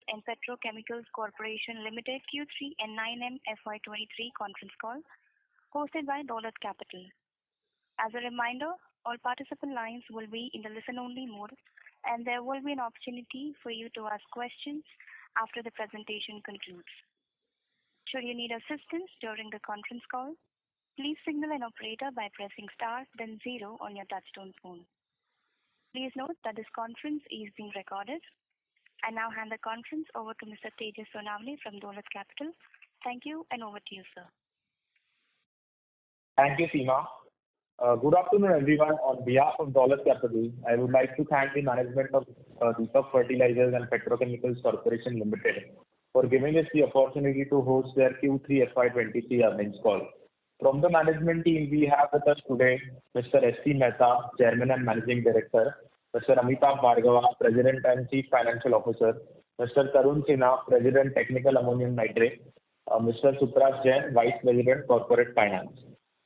in Petrochemicals Corporation Limited Q3 and 9M FY23 conference call hosted by Dolat Capital. As a reminder, all participant lines will be in the listen-only mode, and there will be an opportunity for you to ask questions after the presentation concludes. Should you need assistance during the conference call, please signal an operator by pressing star then 0 on your touchtone phone. Please note that this conference is being recorded. I now hand the conference over to Mr. Tejas Sonavane from Dolat Capital. Thank you, and over to you, sir. Thank you, Seema. Good afternoon, everyone. On behalf of Dolat Capital, I would like to thank the management of Deepak Fertilisers and Petrochemicals Corporation Limited for giving us the opportunity to host their Q3FY23 earnings call. From the management team, we have with us today Mr. S.C. Mehta, Chairman and Managing Director, Mr. Amitabh Bhargava, President and Chief Financial Officer, Mr. Tarun Sinha, President Technical Ammonium Nitrate, Mr. Supraj Jain, Vice President Corporate Finance.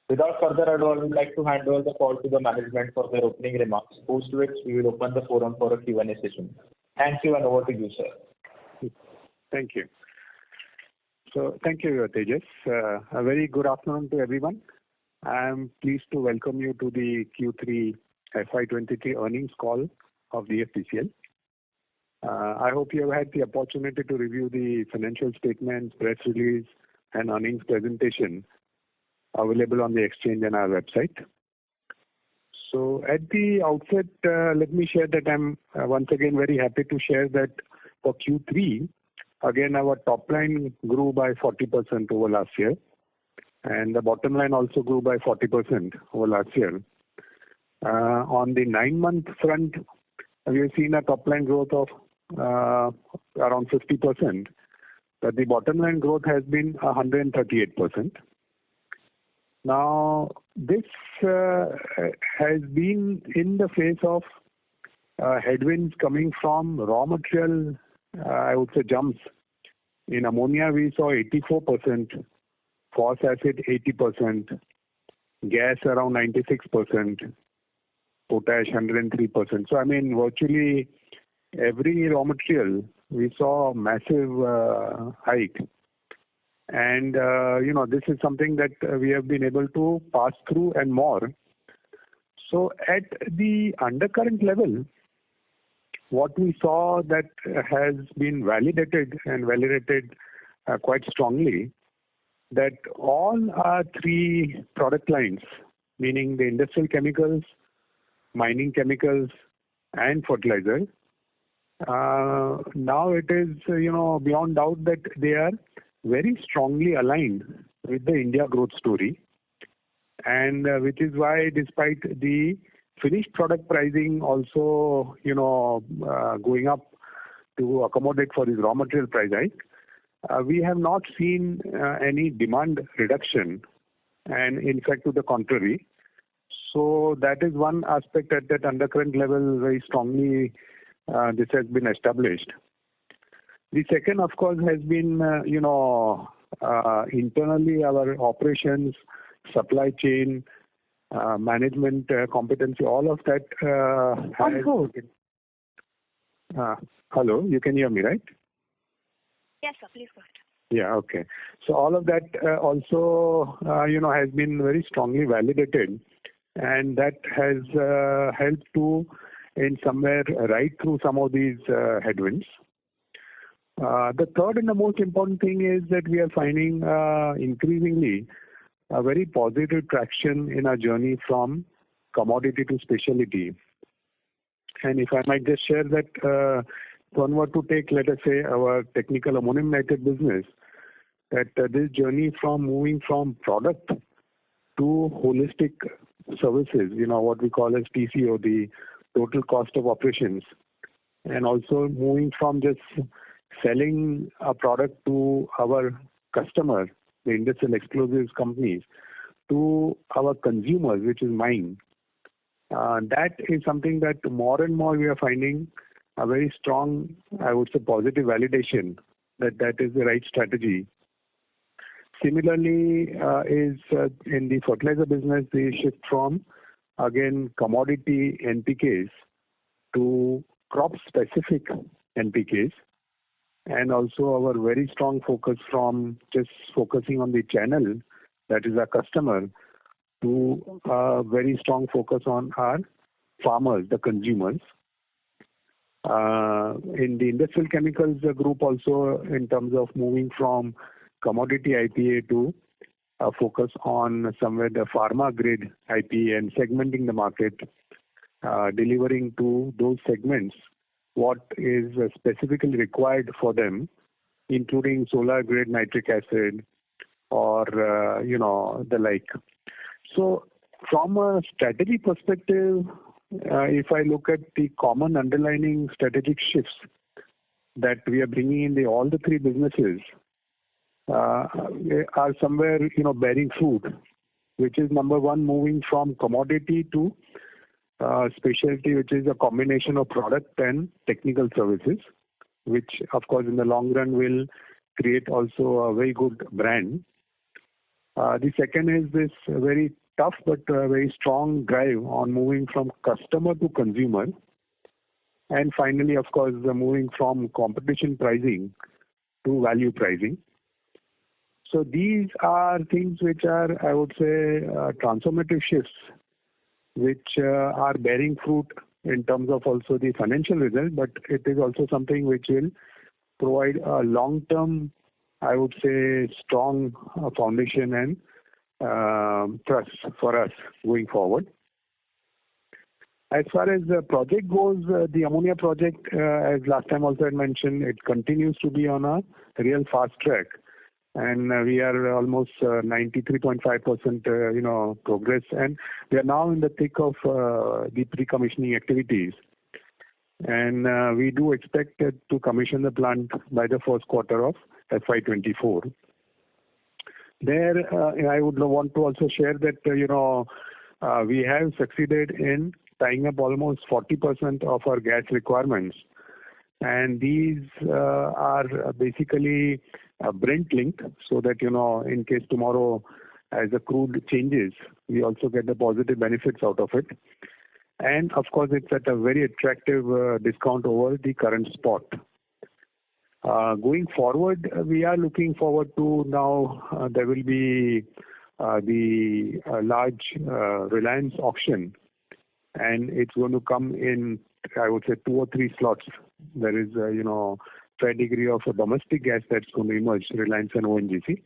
Without further ado, I would like to hand over the call to the management for their opening remarks, post which we will open the forum for a Q&A session. Thank you, and over to you, sir. Thank you. So, thank you, Tejas. A very good afternoon to everyone. I am pleased to welcome you to the Q3 FY23 earnings call of DFPCL. I hope you have had the opportunity to review the financial statements, press release, and earnings presentation available on the exchange and our website. So, at the outset, let me share that I'm once again very happy to share that for Q3, again, our top line grew by 40% over last year, and the bottom line also grew by 40% over last year. On the 9-month front, we have seen a top line growth of around 50%, but the bottom line growth has been 138%. Now, this has been in the face of headwinds coming from raw material, I would say jumps. In ammonia, we saw 84%, phosphoric acid 80%, gas around 96%, potash 103%. So, I mean, virtually every raw material, we saw a massive hike. And, this is something that we have been able to pass through and more. So, at the undercurrent level, what we saw that has been validated quite strongly, that all our 3 product lines, meaning the industrial chemicals, mining chemicals, and fertilizer, now it is, beyond doubt that they are very strongly aligned with the India growth story. And which is why, despite the finished product pricing also, going up to accommodate for this raw material price hike, we have not seen any demand reduction, and in fact, to the contrary. So that is one aspect at that undercurrent level, very strongly this has been established. The second, of course, has been, internally our operations, supply chain, management competency, all of that hello, you can hear me, right? Yes, sir. Please go ahead. Yeah, okay. So all of that also, has been very strongly validated, and that has helped to, in somewhere, ride through some of these headwinds. The third and the most important thing is that we are finding increasingly a very positive traction in our journey from commodity to specialty. And if I might just share that, one were to take, let us say, our technical ammonium nitrate business, that this journey from moving from product to holistic services, what we call as TCO, the total cost of operations, and also moving from just selling a product to our customer, the industrial explosives companies, to our consumers, which is mine. That is something that more and more we are finding a very strong, I would say, positive validation that that is the right strategy. Similarly, is in the fertilizer business, the shift from, again, commodity NPKs to crop-specific NPKs. and also our very strong focus from just focusing on the channel, that is our customer, to a very strong focus on our farmers, the consumers. In the industrial chemicals group also, in terms of moving from commodity IPA to focus on somewhere the pharma grade IPA and segmenting the market, delivering to those segments what is specifically required for them, including solar grade nitric acid or the like. So from a strategy perspective, if I look at the common underlining strategic shifts that we are bringing in all the three businesses are somewhere bearing fruit, which is number one, moving from commodity to specialty, which is a combination of product and technical services, which of course in the long run will create also a very good brand. The second is this very tough but very strong drive on moving from customer to consumer. And finally, of course, moving from competition pricing to value pricing. So these are things which are, I would say, transformative shifts, which are bearing fruit in terms of also the financial result, but it is also something which will provide a long-term, I would say, strong foundation and trust for us going forward. As far as the project goes, the ammonia project, as last time also I mentioned, it continues to be on a real fast track. And we are almost 93.5% progress, and we are now in the thick of the pre-commissioning activities. And we do expect to commission the plant by the first quarter of FY24. There, I would want to also share that we have succeeded in tying up almost 40% of our gas requirements, and these are basically Brent linked, so that in case tomorrow as the crude changes, we also get the positive benefits out of it. And of course, it's at a very attractive discount over the current spot. Going forward, we are looking forward to now there will be the large Reliance auction, and it's going to come in, I would say, 2 or 3 slots. There is fair degree of a domestic gas that's going to emerge, Reliance and ONGC.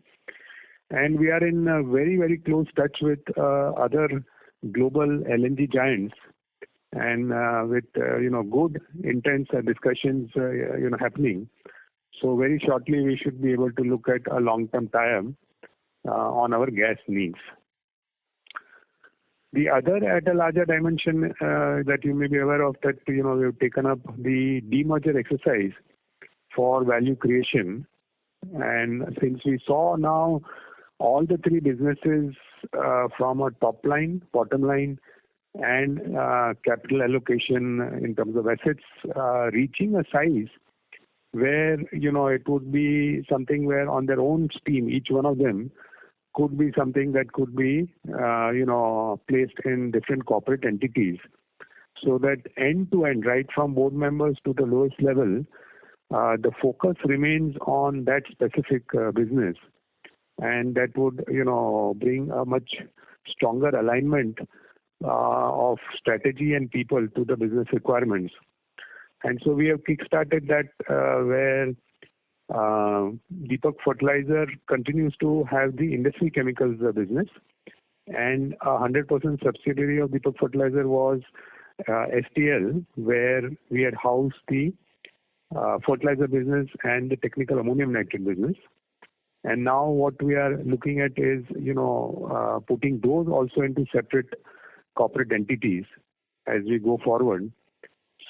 And we are in very, very close touch with other global LNG giants, and with good intense discussions happening. So very shortly we should be able to look at a long-term tie-up on our gas needs. The other at a larger dimension that you may be aware of, that we have taken up the demerger exercise for value creation. And since we saw now all the three businesses from a top line, bottom line, and capital allocation in terms of assets reaching a size where it would be something where on their own steam, each one of them could be something that could be placed in different corporate entities, so that end to end, right from board members to the lowest level, the focus remains on that specific business, and that would bring a much stronger alignment of strategy and people to the business requirements. And so we have kick-started that where Deepak Fertilizer continues to have the industrial chemicals business, and a 100% subsidiary of Deepak Fertilizer was STL, where we had housed the fertilizer business and the technical ammonium nitrate business. And now what we are looking at is putting those also into separate corporate entities as we go forward.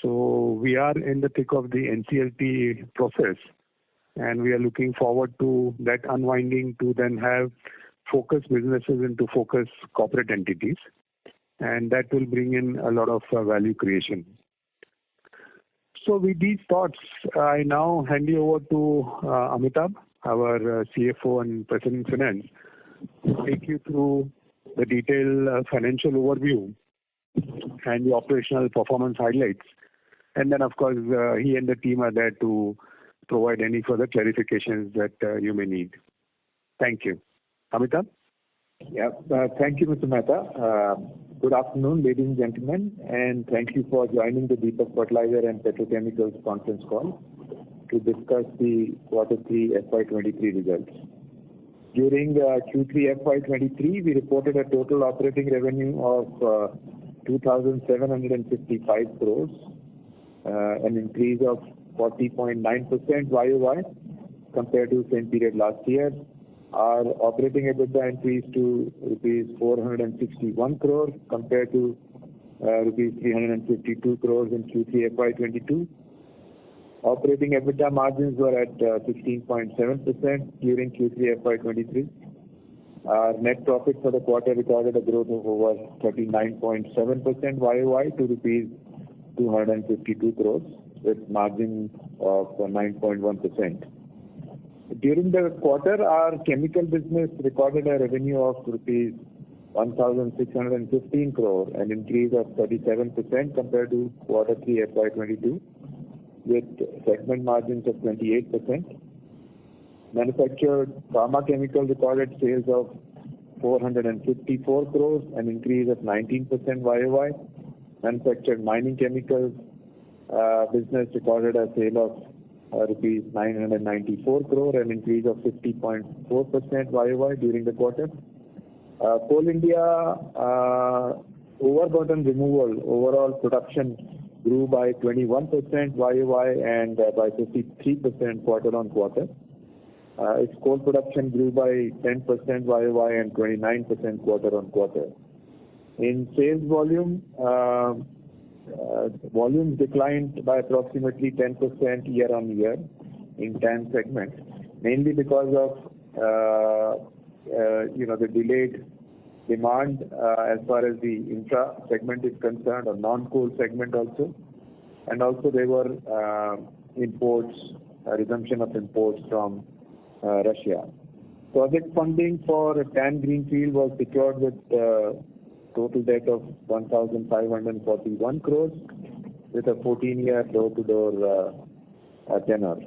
So we are in the thick of the NCLT process, and we are looking forward to that unwinding to then have focused businesses into focused corporate entities, and that will bring in a lot of value creation. So with these thoughts, I now hand you over to Amitabh, our CFO and President Finance, to take you through the detailed financial overview and the operational performance highlights. And then, of course, he and the team are there to provide any further clarifications that you may need. Thank you. Amitabh? Yeah. Thank you, Mr. Mehta. Good afternoon, ladies and gentlemen, and thank you for joining the Deepak Fertilisers and Petrochemicals conference call to discuss the Q3 FY23 results. During Q3 FY23, we reported a total operating revenue of 2,755 crores, an increase of 40.9% YOY compared to the same period last year. Our operating EBITDA increased to rupees 461 crores compared to rupees 352 crores in Q3 FY22. Operating EBITDA margins were at 16.7% during Q3 FY23. Our net profit for the quarter recorded a growth of over 39.7% YOY to rupees 252 crores with margin of 9.1%. During the quarter, our chemical business recorded a revenue of rupees 1,615 crore, an increase of 37% compared to Q3 FY22, with segment margins of 28%. Manufactured pharma chemical recorded sales of 454 crores, an increase of 19% YOY. Manufactured mining chemicals business recorded a sale of rupees 994 crore, an increase of 50.4% YOY during the quarter. Coal India overburden removal overall production grew by 21% YOY and by 53% quarter on quarter. Its coal production grew by 10% YOY and 29% quarter on quarter. In sales volume, volumes declined by approximately 10% year on year in TAN segment, mainly because of the delayed demand as far as the infra segment is concerned, or non-coal segment also, and also there were resumption of imports from Russia. Project funding for TAN Greenfield was secured with total debt of 1,541 crores with a 14-year door-to-door tenor.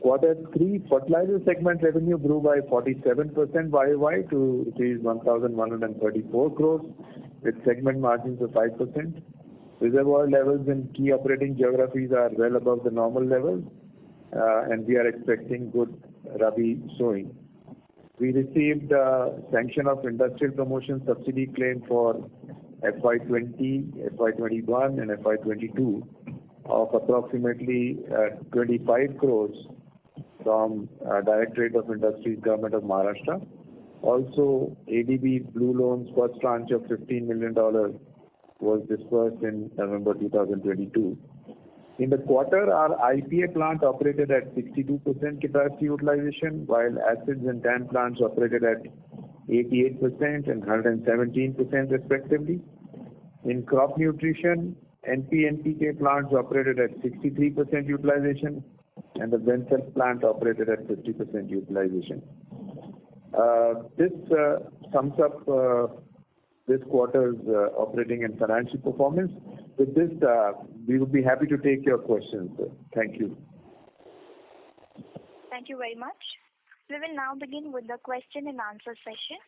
Q3 fertilizer segment revenue grew by 47% YOY to rupees 1,134 crores with segment margins of 5%. Reservoir levels in key operating geographies are well above the normal levels, and we are expecting good Rabi sowing. We received sanction of industrial promotion subsidy claim for FY20, FY21 and FY22 of approximately 25 crores from Directorate of Industries, Government of Maharashtra. Also, ADB Blue Loans first tranche of $15 million was disbursed in November 2022. In the quarter, our IPA plant operated at 62% capacity utilization, while acids and TAN plants operated at 88% and 117% respectively. In crop nutrition, NP and NPK plants operated at 63% utilization, and the Benzol plant operated at 50% utilization. This sums up this quarter's operating and financial performance. With this, we would be happy to take your questions. Thank you. Thank you very much. We will now begin with the question and answer session.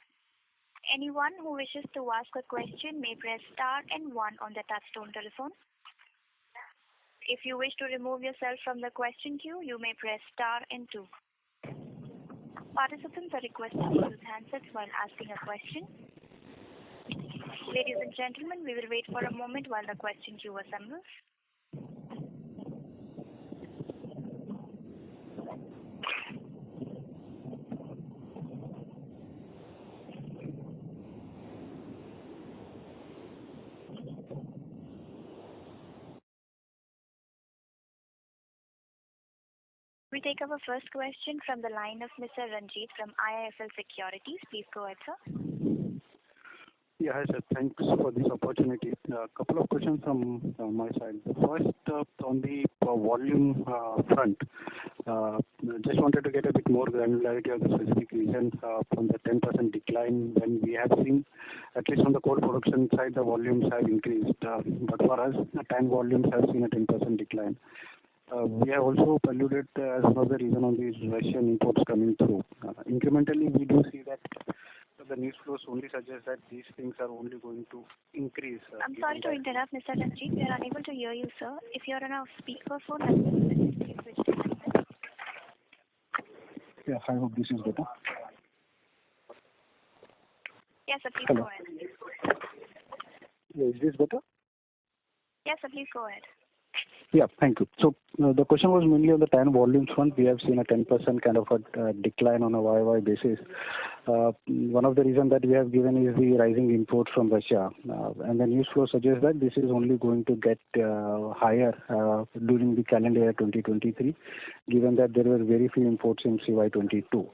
Anyone who wishes to ask a question may press star and 1 on the touchtone telephone. If you wish to remove yourself from the question queue, you may press star and 2. Participants are requested to use handsets while asking a question. Ladies and gentlemen, we will wait for a moment while the question queue assembles. We take our first question from the line of Mr. Ranjit from IIFL Securities. Please go ahead, sir. Yeah, hi, sir. Thanks for this opportunity. A couple of questions from my side. First, on the volume front, just wanted to get a bit more granularity of the specific reasons from the 10% decline when we have seen, at least on the coal production side, the volumes have increased. But for us, the TAN volumes have seen a 10% decline. We have also alluded as one of the reason on these Russian imports coming through. Incrementally, we do see that the news flows only suggest that these things are only going to increase. I'm sorry to interrupt, Mr. Ranjit. We are unable to hear you, sir. If you are on a speakerphone, please switch to handset. Yeah, I hope this is better. Yes, sir, please Hello. go ahead. Yeah, is this better? Yes, sir, please go ahead. Yeah, thank you. So the question was mainly on the TAN volumes front. We have seen a 10% kind of a decline on a YY basis. One of the reasons that we have given is the rising imports from Russia. And the news flow suggests that this is only going to get higher during the calendar year 2023, given that there were very few imports in CY22.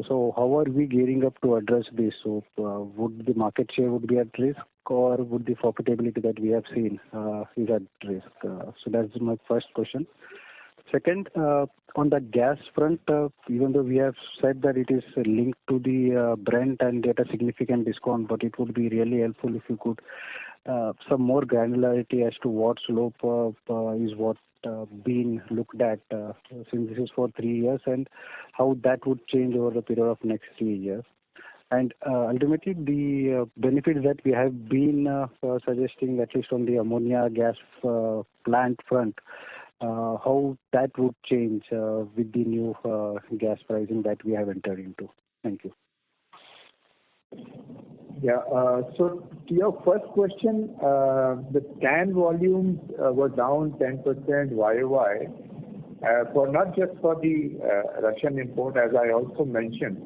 So how are we gearing up to address this? So would the market share would be at risk, or would the profitability that we have seen is at risk? So that's my first question. Second, on the gas front, even though we have said that it is linked to the Brent and at a significant discount, but it would be really helpful if you could some more granularity as to what slope is what being looked at since this is for 3 years, and how that would change over the period of next 3 years. And ultimately, the benefits that we have been suggesting, at least on the ammonia gas plant front, how that would change with the new gas pricing that we have entered into. Thank you. Yeah. So to your first question, the TAN volumes were down 10% YOY, for not just for the Russian import, as I also mentioned,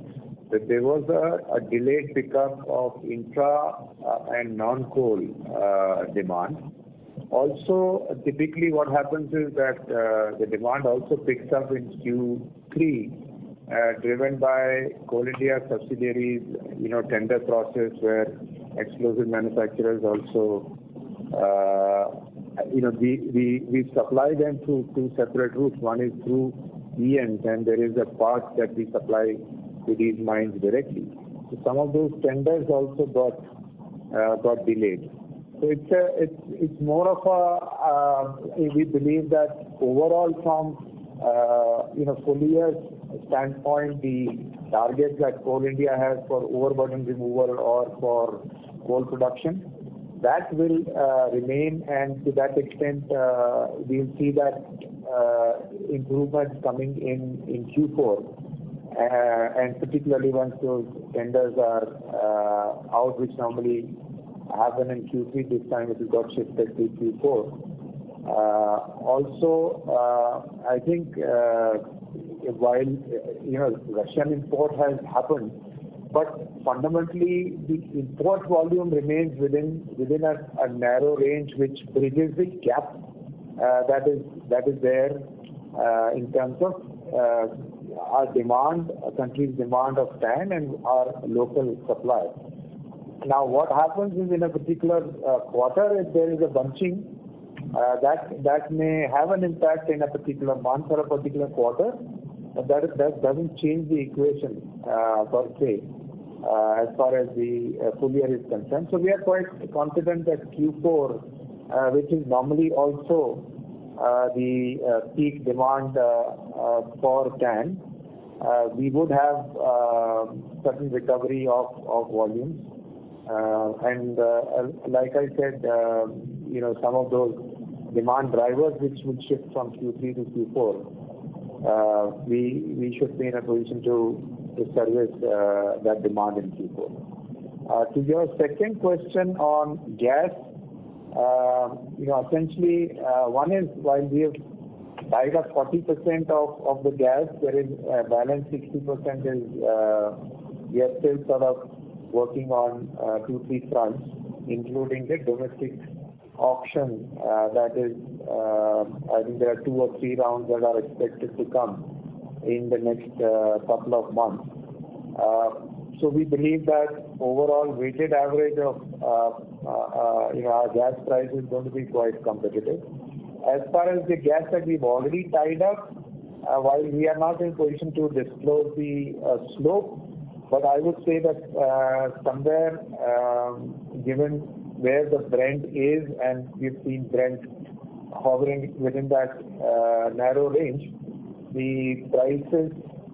that there was a delayed pickup of intra and non-coal demand. Also, typically what happens is that the demand also picks up in Q3, driven by Coal India subsidiaries, tender process where explosive manufacturers also, we supply them through two separate routes. One is through ENs, and there is a part that we supply to these mines directly. So some of those tenders also got delayed. So it's more of we believe that overall from full year standpoint, the targets that Coal India has for overburden removal or for coal production, that will remain, and to that extent we'll see that improvement coming in Q4, and particularly once those tenders are out, which normally happen in Q3. This time it got shifted to Q4. Also, I think while Russian import has happened, but fundamentally the import volume remains within a narrow range, which bridges the gap that is there in terms of our demand, a country's demand of TAN and our local supply. Now, what happens is in a particular quarter, if there is a bunching, that may have an impact in a particular month or a particular quarter, but that doesn't change the equation per se as far as the full year is concerned. So we are quite confident that Q4, which is normally also the peak demand for TAN, we would have certain recovery of volumes. And like I said, some of those demand drivers which would shift from Q3 to Q4, we should be in a position to service that demand in Q4. To your second question on gas, essentially one is, while we have tied up 40% of the gas, there is balance 60% is we are still sort of working on 2-3 fronts, including the domestic auction. That is, I think there are 2 or 3 rounds that are expected to come in the next couple of months. So we believe that overall weighted average of our gas price is going to be quite competitive. As far as the gas that we've already tied up, while we are not in position to disclose the slope, but I would say that somewhere, given where the Brent is, and we've seen Brent hovering within that narrow range. The prices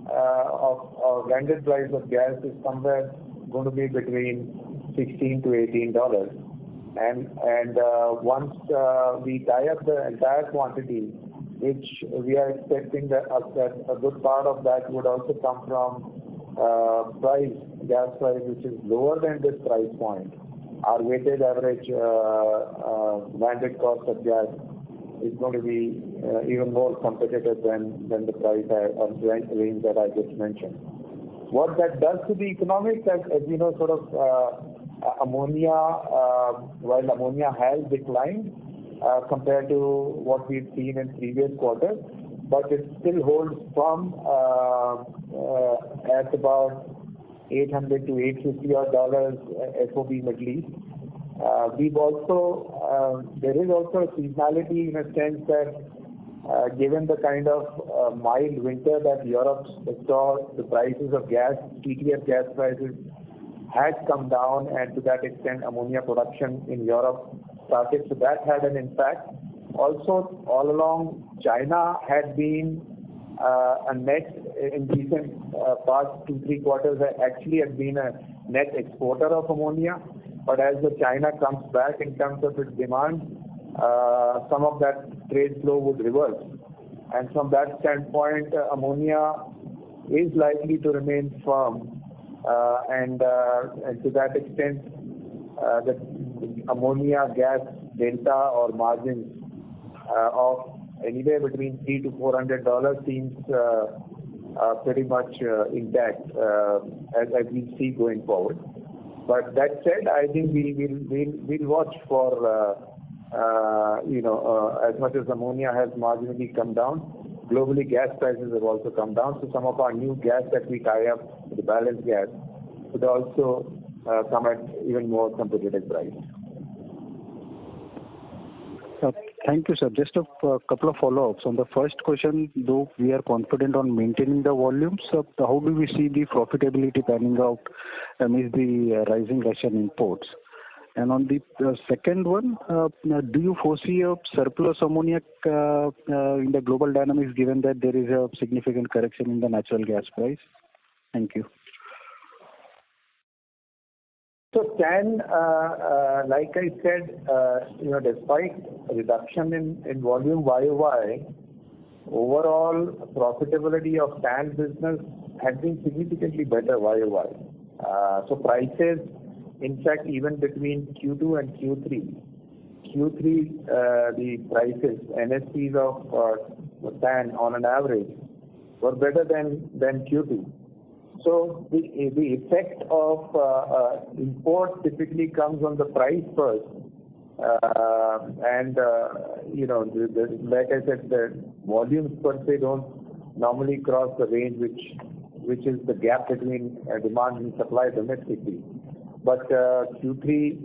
of landed price of gas is somewhere going to be between $16 to $18. And once we tie up the entire quantity, which we are expecting that a good part of that would also come from gas price which is lower than this price point. Our weighted average landed cost of gas is going to be even more competitive than the price or range that I just mentioned. What that does to the economics, as you know, sort of ammonia, while ammonia has declined compared to what we've seen in previous quarters, but it still holds firm at about $800 to $850 FOB Middle East. We've also there is also a seasonality in a sense that given the kind of mild winter that Europe saw, the prices of gas, TTF gas prices had come down, and to that extent ammonia production in Europe started. So that had an impact. Also, all along, China had been a net in recent past 2-3 quarters actually has been a net exporter of ammonia. But as the China comes back in terms of its demand, some of that trade flow would reverse. And from that standpoint, ammonia is likely to remain firm. And to that extent, the ammonia gas delta or margins of anywhere between $300 to $400 seems pretty much intact as we see going forward. But that said, I think we'll watch for as much as ammonia has marginally come down, globally gas prices have also come down. So some of our new gas that we tie up, the balanced gas, would also come at even more competitive price. Thank you, sir. Just a couple of follow-ups. On the first question, though we are confident on maintaining the volumes, how do we see the profitability panning out amidst the rising Russian imports? And on the second one, do you foresee a surplus ammonia in the global dynamics given that there is a significant correction in the natural gas price? Thank you. So TAN, like I said, despite a reduction in volume YOY, overall profitability of TAN business has been significantly better YOY. So prices, in fact, even between Q2 and Q3, the prices, NSPs of TAN on an average were better than Q2. So the effect of import typically comes on the price first, and like I said, the volumes per se don't normally cross the range which is the gap between demand and supply domestically. But Q3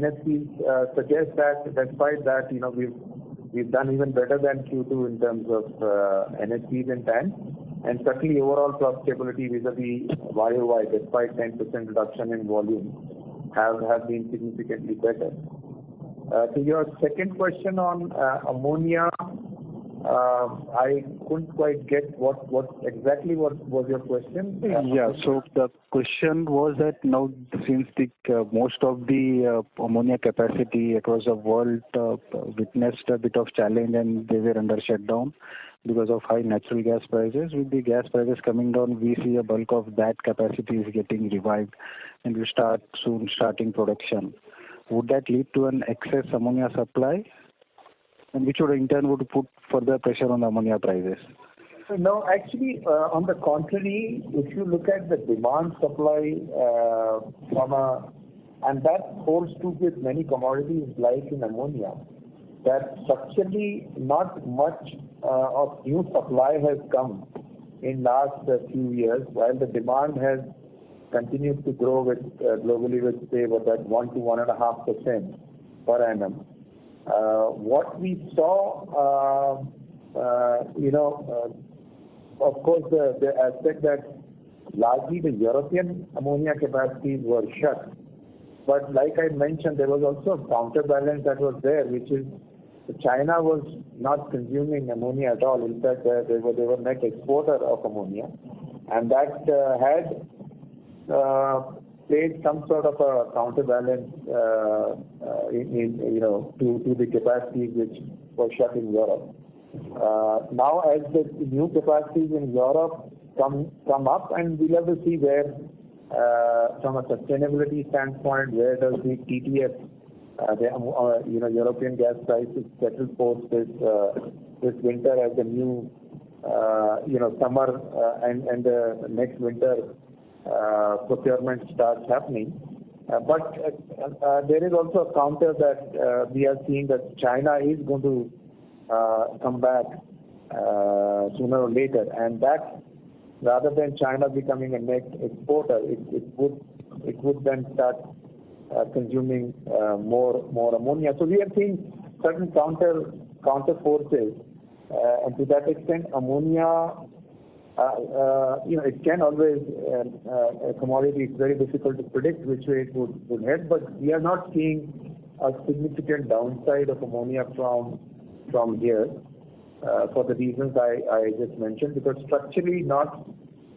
NSPs suggest that despite that, we've done even better than Q2 in terms of NSPs and TAN. And certainly overall profitability vis-a-vis YOY, despite 10% reduction in volume, have been significantly better. To your second question on ammonia, I couldn't quite get what was your question? Yeah, so the question was that now since most of the ammonia capacity across the world witnessed a bit of challenge and they were under shutdown because of high natural gas prices, with the gas prices coming down, we see a bulk of that capacity is getting revived and we starting production. Would that lead to an excess ammonia supply? And which would in turn would put further pressure on the ammonia prices? No, actually, on the contrary, if you look at the demand supply and that holds true with many commodities like in ammonia, that structurally not much of new supply has come in last few years, while the demand has continued to grow with globally with say about that 1 to 1.5% per annum. What we saw, of course, the aspect that largely the European ammonia capacities were shut. But like I mentioned, there was also a counterbalance that was there, which is China was not consuming ammonia at all. In fact, they were net exporter of ammonia, and that had played some sort of a counterbalance to the capacities which were shut in Europe. Now, as the new capacities in Europe come up, and we'll have to see where, from a sustainability standpoint, where does the TTF, European gas prices settle post this winter as the new summer and the next winter procurement starts happening. But there is also a counter that we are seeing that China is going to come back sooner or later, and that, rather than China becoming a net exporter, it would then start consuming more ammonia. So we are seeing certain counter forces, and to that extent, ammonia, it can always a commodity. It's very difficult to predict which way it would head, but we are not seeing a significant downside of ammonia from here for the reasons I just mentioned, because structurally not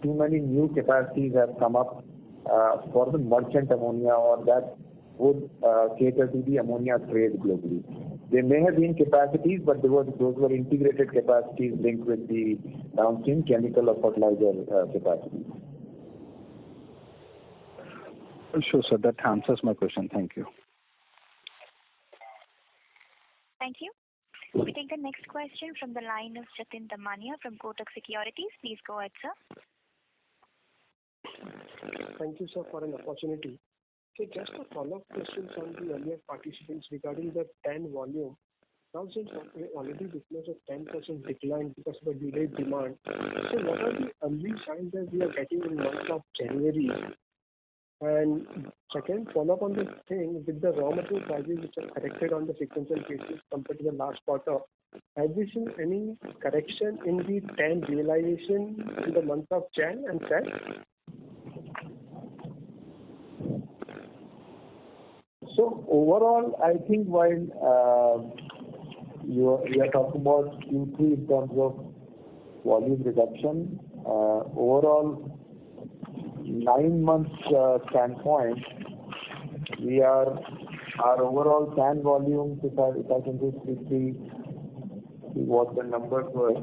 too many new capacities have come up for the merchant ammonia, or that would cater to the ammonia trade globally. There may have been capacities, but those were integrated capacities linked with the downstream chemical or fertilizer capacities. Sure, sir. That answers my question. Thank you. Thank you. We take the next question from the line of Jatin Damania from Kotak Securities. Please go ahead, sir. Thank you, sir, for an opportunity. So just a follow-up question from the earlier participants regarding the TAN volume. Now, since we already witnessed a 10% decline because of the delayed demand, so what are the early signs that we are getting in the month of January? And second, follow-up on this thing, with the raw material prices which are corrected on the sequential basis compared to the last quarter, have we seen any correction in the TAN realization in the month of Jan and Feb? So overall, I think while you are talking about Q3 in terms of volume reduction, overall 9 months standpoint, our overall TAN volumes, if I can just quickly see what the numbers were.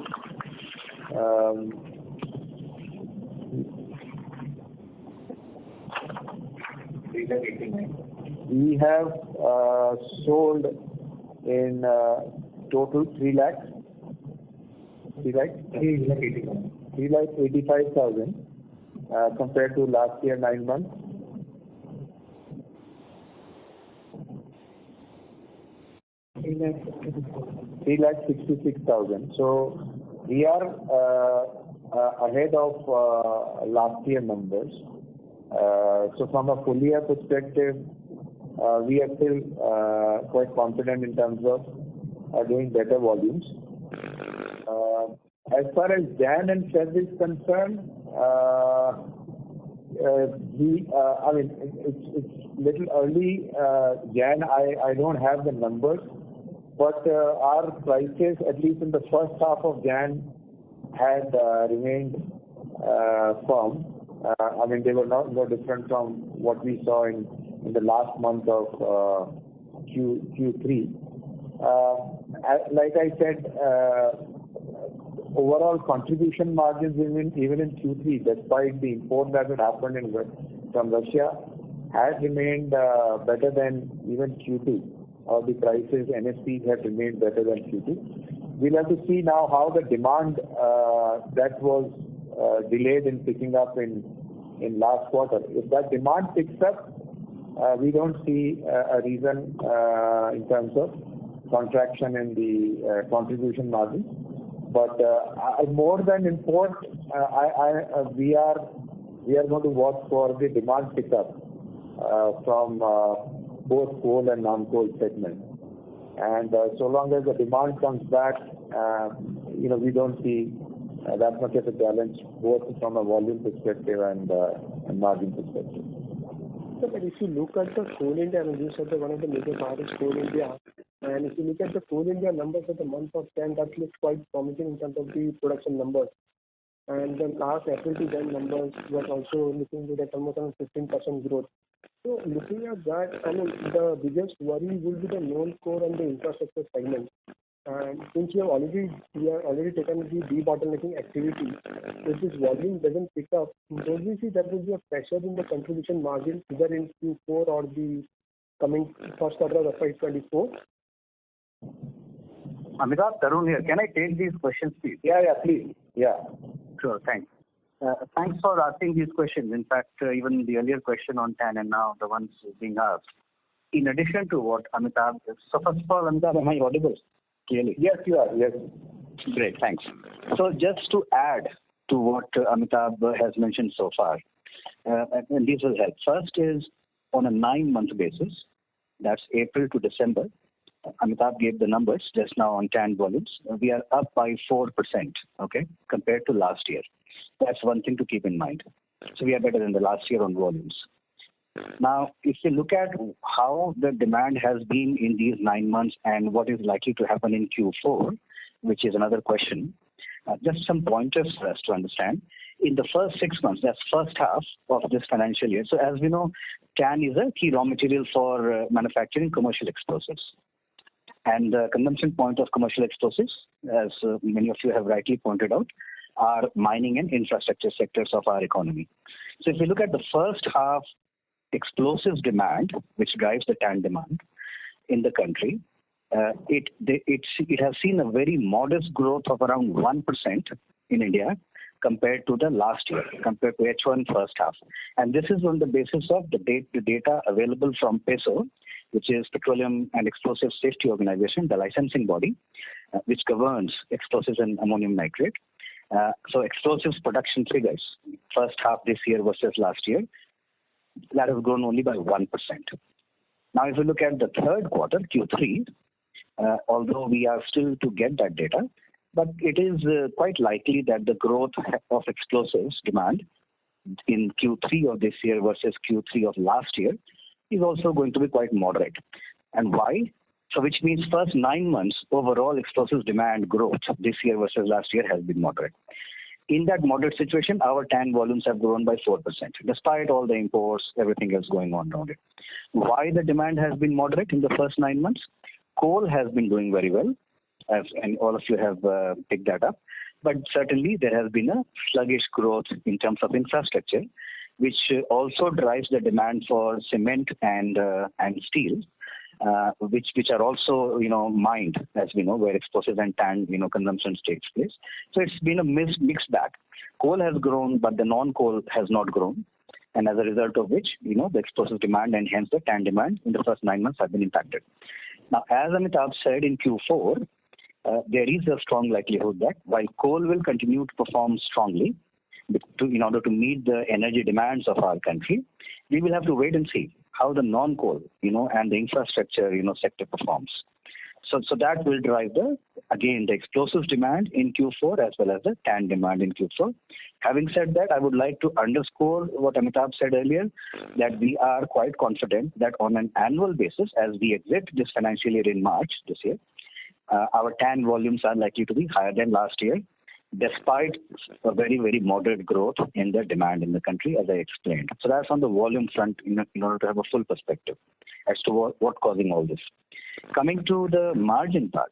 We have sold in total 385,000 compared to last year 9 months. 366,000. So we are ahead of last year numbers. So from a full year perspective, we are still quite confident in terms of doing better volumes. As far as Jan and Feb is concerned, it's little early. Jan, I don't have the numbers, but our prices, at least in the first half of Jan, had remained firm. They were no different from what we saw in the last month of Q3. Like I said, overall contribution margins even in Q3, despite the import that had happened from Russia, has remained better than even Q2. Or the prices, NSPs, have remained better than Q2. We'll have to see now how the demand that was delayed in picking up in last quarter. If that demand picks up, we don't see a reason in terms of contraction in the contribution margin. But more than import, we are going to watch for the demand pickup from both coal and non-coal segments. And so long as the demand comes back, we don't see that much of a challenge, both from a volume perspective and margin perspective. So, but if you look at the Coal India, and you said that one of the major buyers is Coal India, And if you look at the Coal India numbers for the month of Jan, that looks quite promising in terms of the production numbers. And the last April to Jan numbers were also looking good at almost around 15% growth. So looking at that, I mean, the biggest worry will be the non-core and the infrastructure segment. And since we are already taken the debottlenecking activity, if this volume doesn't pick up, don't we see there will be a pressure in the contribution margin either in Q4 or the coming first quarter of FY24? Amitabh, Tarun here. Can I take these questions, please? Yeah, please. Yeah. Sure, thanks. Thanks for asking these questions. In fact, even the earlier question on TAN and now the ones being asked. In addition to what Amitabh, so first of all, Amitabh, am I audible clearly? Yes, you are. Yes. Great, thanks. So just to add to what Amitabh has mentioned so far, and these will help. First is on a 9-month basis, that's April to December. Amitabh gave the numbers just now on TAN volumes. We are up by 4%, okay, compared to last year. That's one thing to keep in mind. So we are better than the last year on volumes. Now, if you look at how the demand has been in these 9 months and what is likely to happen in Q4, which is another question, just some pointers for us to understand. In the first 6 months, that's first half of this financial year. So as we know, TAN is a key raw material for manufacturing commercial explosives. And the consumption point of commercial explosives, as many of you have rightly pointed out, are mining and infrastructure sectors of our economy. So if you look at the first half explosives demand, which drives the TAN demand in the country, it has seen a very modest growth of around 1% in India compared to the last year, compared to H1 first half. And this is on the basis of the data available from PESO, which is Petroleum and Explosives Safety Organization, the licensing body, which governs explosives and ammonium nitrate. So explosives production figures, first half this year versus last year, that has grown only by 1%. Now, if you look at the third quarter, Q3, although we are still to get that data, but it is quite likely that the growth of explosives demand in Q3 of this year versus Q3 of last year is also going to be quite moderate. And why? So which means first 9 months overall explosives demand growth this year versus last year has been moderate. In that moderate situation, our TAN volumes have grown by 4%, despite all the imports, everything else going on around it. Why the demand has been moderate in the first 9 months? Coal has been doing very well, and all of you have picked that up. But certainly there has been a sluggish growth in terms of infrastructure, which also drives the demand for cement and steel, which are also mined, as we know, where explosives and TAN consumption takes place. So it's been a mixed bag. Coal has grown, but the non-coal has not grown, and as a result of which the explosive demand and hence the TAN demand in the first 9 months have been impacted. Now, as Amitabh said, in Q4 there is a strong likelihood that while coal will continue to perform strongly in order to meet the energy demands of our country, we will have to wait and see how the non-coal, and the infrastructure, sector performs. So that will drive the explosives demand in Q4 as well as the TAN demand in Q4. Having said that, I would like to underscore what Amitabh said earlier, that we are quite confident that on an annual basis, as we exit this financial year in March this year, our TAN volumes are likely to be higher than last year, despite a very, very moderate growth in the demand in the country, as I explained. So that's on the volume front in order to have a full perspective as to what causing all this. Coming to the margin part.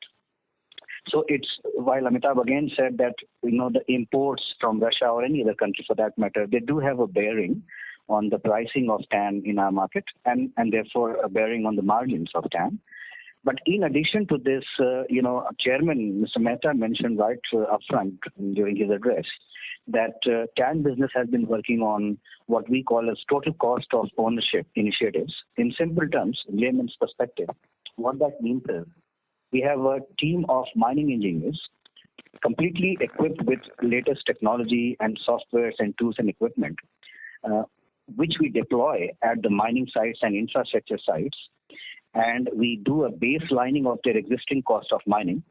So it's, while Amitabh again said that, the imports from Russia or any other country for that matter, they do have a bearing on the pricing of TAN in our market and therefore a bearing on the margins of TAN. But in addition to this, Chairman Mr. Mehta mentioned right upfront during his address that TAN business has been working on what we call as total cost of ownership initiatives. In simple terms, layman's perspective, what that means is we have a team of mining engineers completely equipped with latest technology and softwares and tools and equipment, which we deploy at the mining sites and infrastructure sites. And we do a baselining of their existing cost of mining.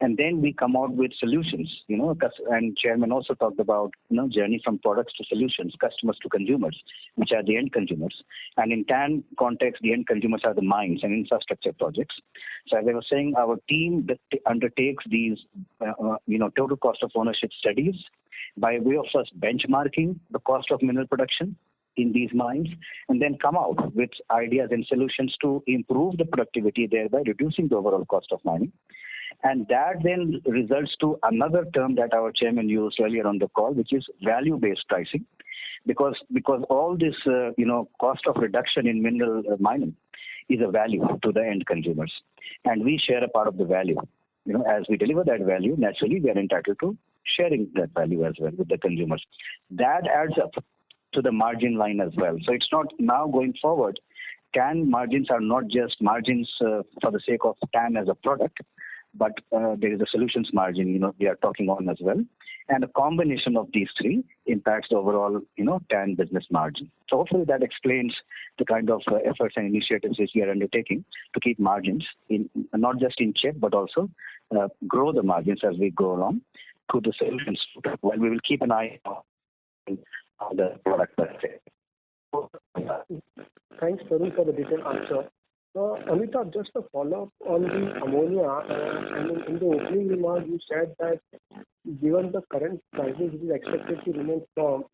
And then we come out with solutions, and Chairman also talked about, journey from products to solutions, customers to consumers, which are the end consumers. And in TAN context, the end consumers are the mines and infrastructure projects. So as I was saying, our team undertakes these, total cost of ownership studies by way of first benchmarking the cost of mineral production in these mines, and then come out with ideas and solutions to improve the productivity, thereby reducing the overall cost of mining. And that then results to another term that our chairman used earlier on the call, which is value-based pricing, because all this cost of reduction in mineral mining is a value to the end consumers, and we share a part of the value. As we deliver that value, naturally we are entitled to sharing that value as well with the consumers. That adds up to the margin line as well. So it's not now going forward. TAN margins are not just margins for the sake of TAN as a product, but there is a solutions margin, we are talking on as well. And a combination of these three impacts the overall, TAN business margin. So hopefully that explains the kind of efforts and initiatives which we are undertaking to keep margins in not just in check, but also grow the margins as we go along to the solutions. While we will keep an eye on the product per se. Thanks, Tarun, for the detailed answer. Amitabh, just a follow-up on the ammonia. In the opening remarks, you said that given the current prices, it is expected to remain firm.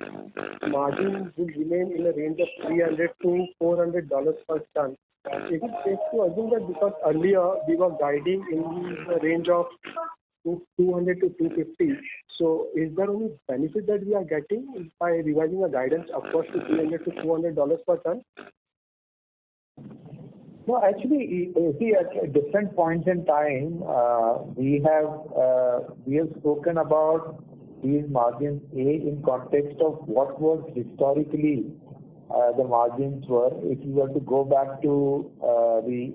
Margins will remain in a range of $300 to $400 per ton. Is it safe to assume that because earlier we were guiding in the range of 200 to 250, so is there any benefit that we are getting by revising the guidance upwards to $300 to $400 per ton? No, actually, see, at different points in time, we have spoken about these margins in context of what was historically the margins were. If you were to go back to the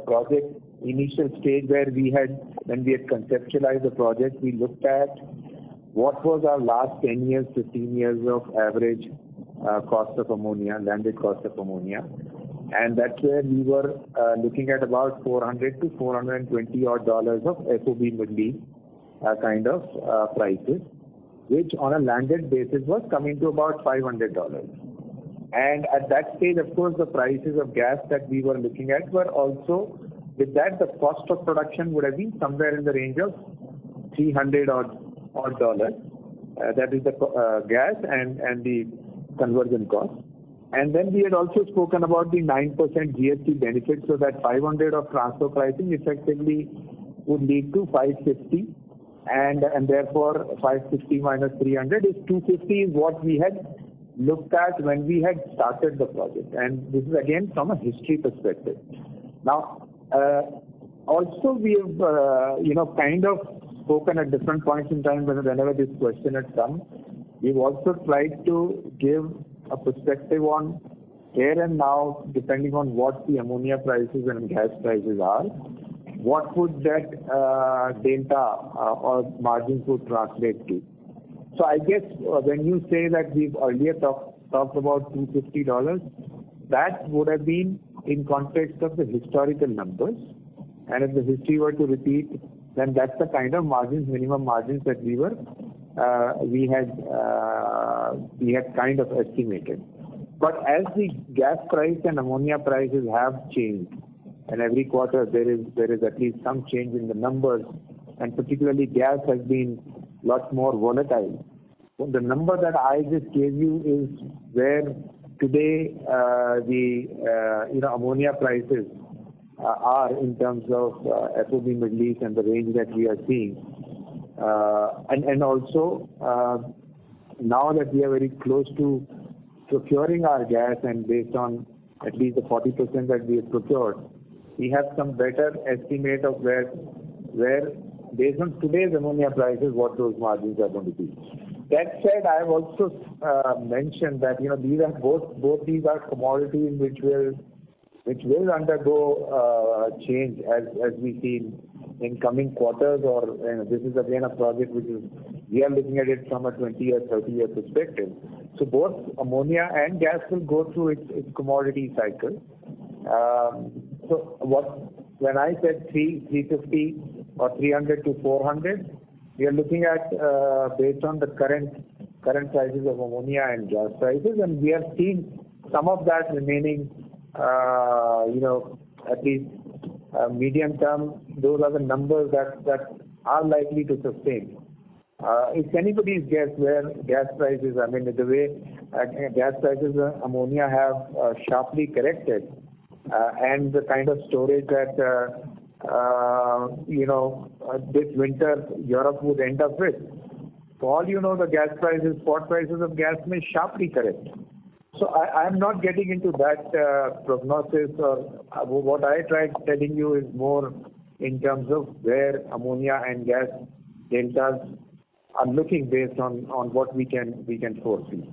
project initial stage when we had conceptualized the project, we looked at what was our last 10 years, 15 years of average cost of ammonia, landed cost of ammonia. And that's where we were looking at about $400 to $420 odd of FOB Middle East kind of prices, which on a landed basis was coming to about $500. And at that stage, of course, the prices of gas that we were looking at were also, with that, the cost of production would have been somewhere in the range of $300 odd dollars. That is the gas and the conversion cost. And then we had also spoken about the 9% GST benefit, so that 500 of transfer pricing effectively would lead to 550, and therefore 550 minus 300 is 250 is what we had looked at when we had started the project. And this is again from a history perspective. Now, also we have kind of spoken at different points in time whenever this question had come. We've also tried to give a perspective on here and now, depending on what the ammonia prices and gas prices are, what would that delta or margins would translate to. So I guess when you say that we've earlier talked about $250, that would have been in context of the historical numbers. And if the history were to repeat, then that's the kind of margins, minimum margins that we had kind of estimated. But as the gas price and ammonia prices have changed, and every quarter there is at least some change in the numbers, and particularly gas has been a lot more volatile. So the number that I just gave you is where today the ammonia prices are in terms of FOB Middle East and the range that we are seeing. And also, now that we are very close to procuring our gas, and based on at least the 40% that we have procured, we have some better estimate of where based on today's ammonia prices, what those margins are going to be. That said, I have also mentioned that these are both these are commodities which will undergo change as we see in coming quarters, or this is again a project which is, we are looking at it from a 20-year, 30-year perspective. So both ammonia and gas will go through its commodity cycle. So when I said 350 or 300 to 400. We are looking at based on the current prices of ammonia and gas prices, and we have seen some of that remaining, at least medium term. Those are the numbers that are likely to sustain. It's anybody's guess where gas prices, the way gas prices ammonia have sharply corrected, and the kind of storage that this winter Europe would end up with. For all you know, the gas prices, spot prices of gas may sharply correct. So I am not getting into that prognosis, or what I tried telling you is more in terms of where ammonia and gas deltas are looking based on what we can foresee.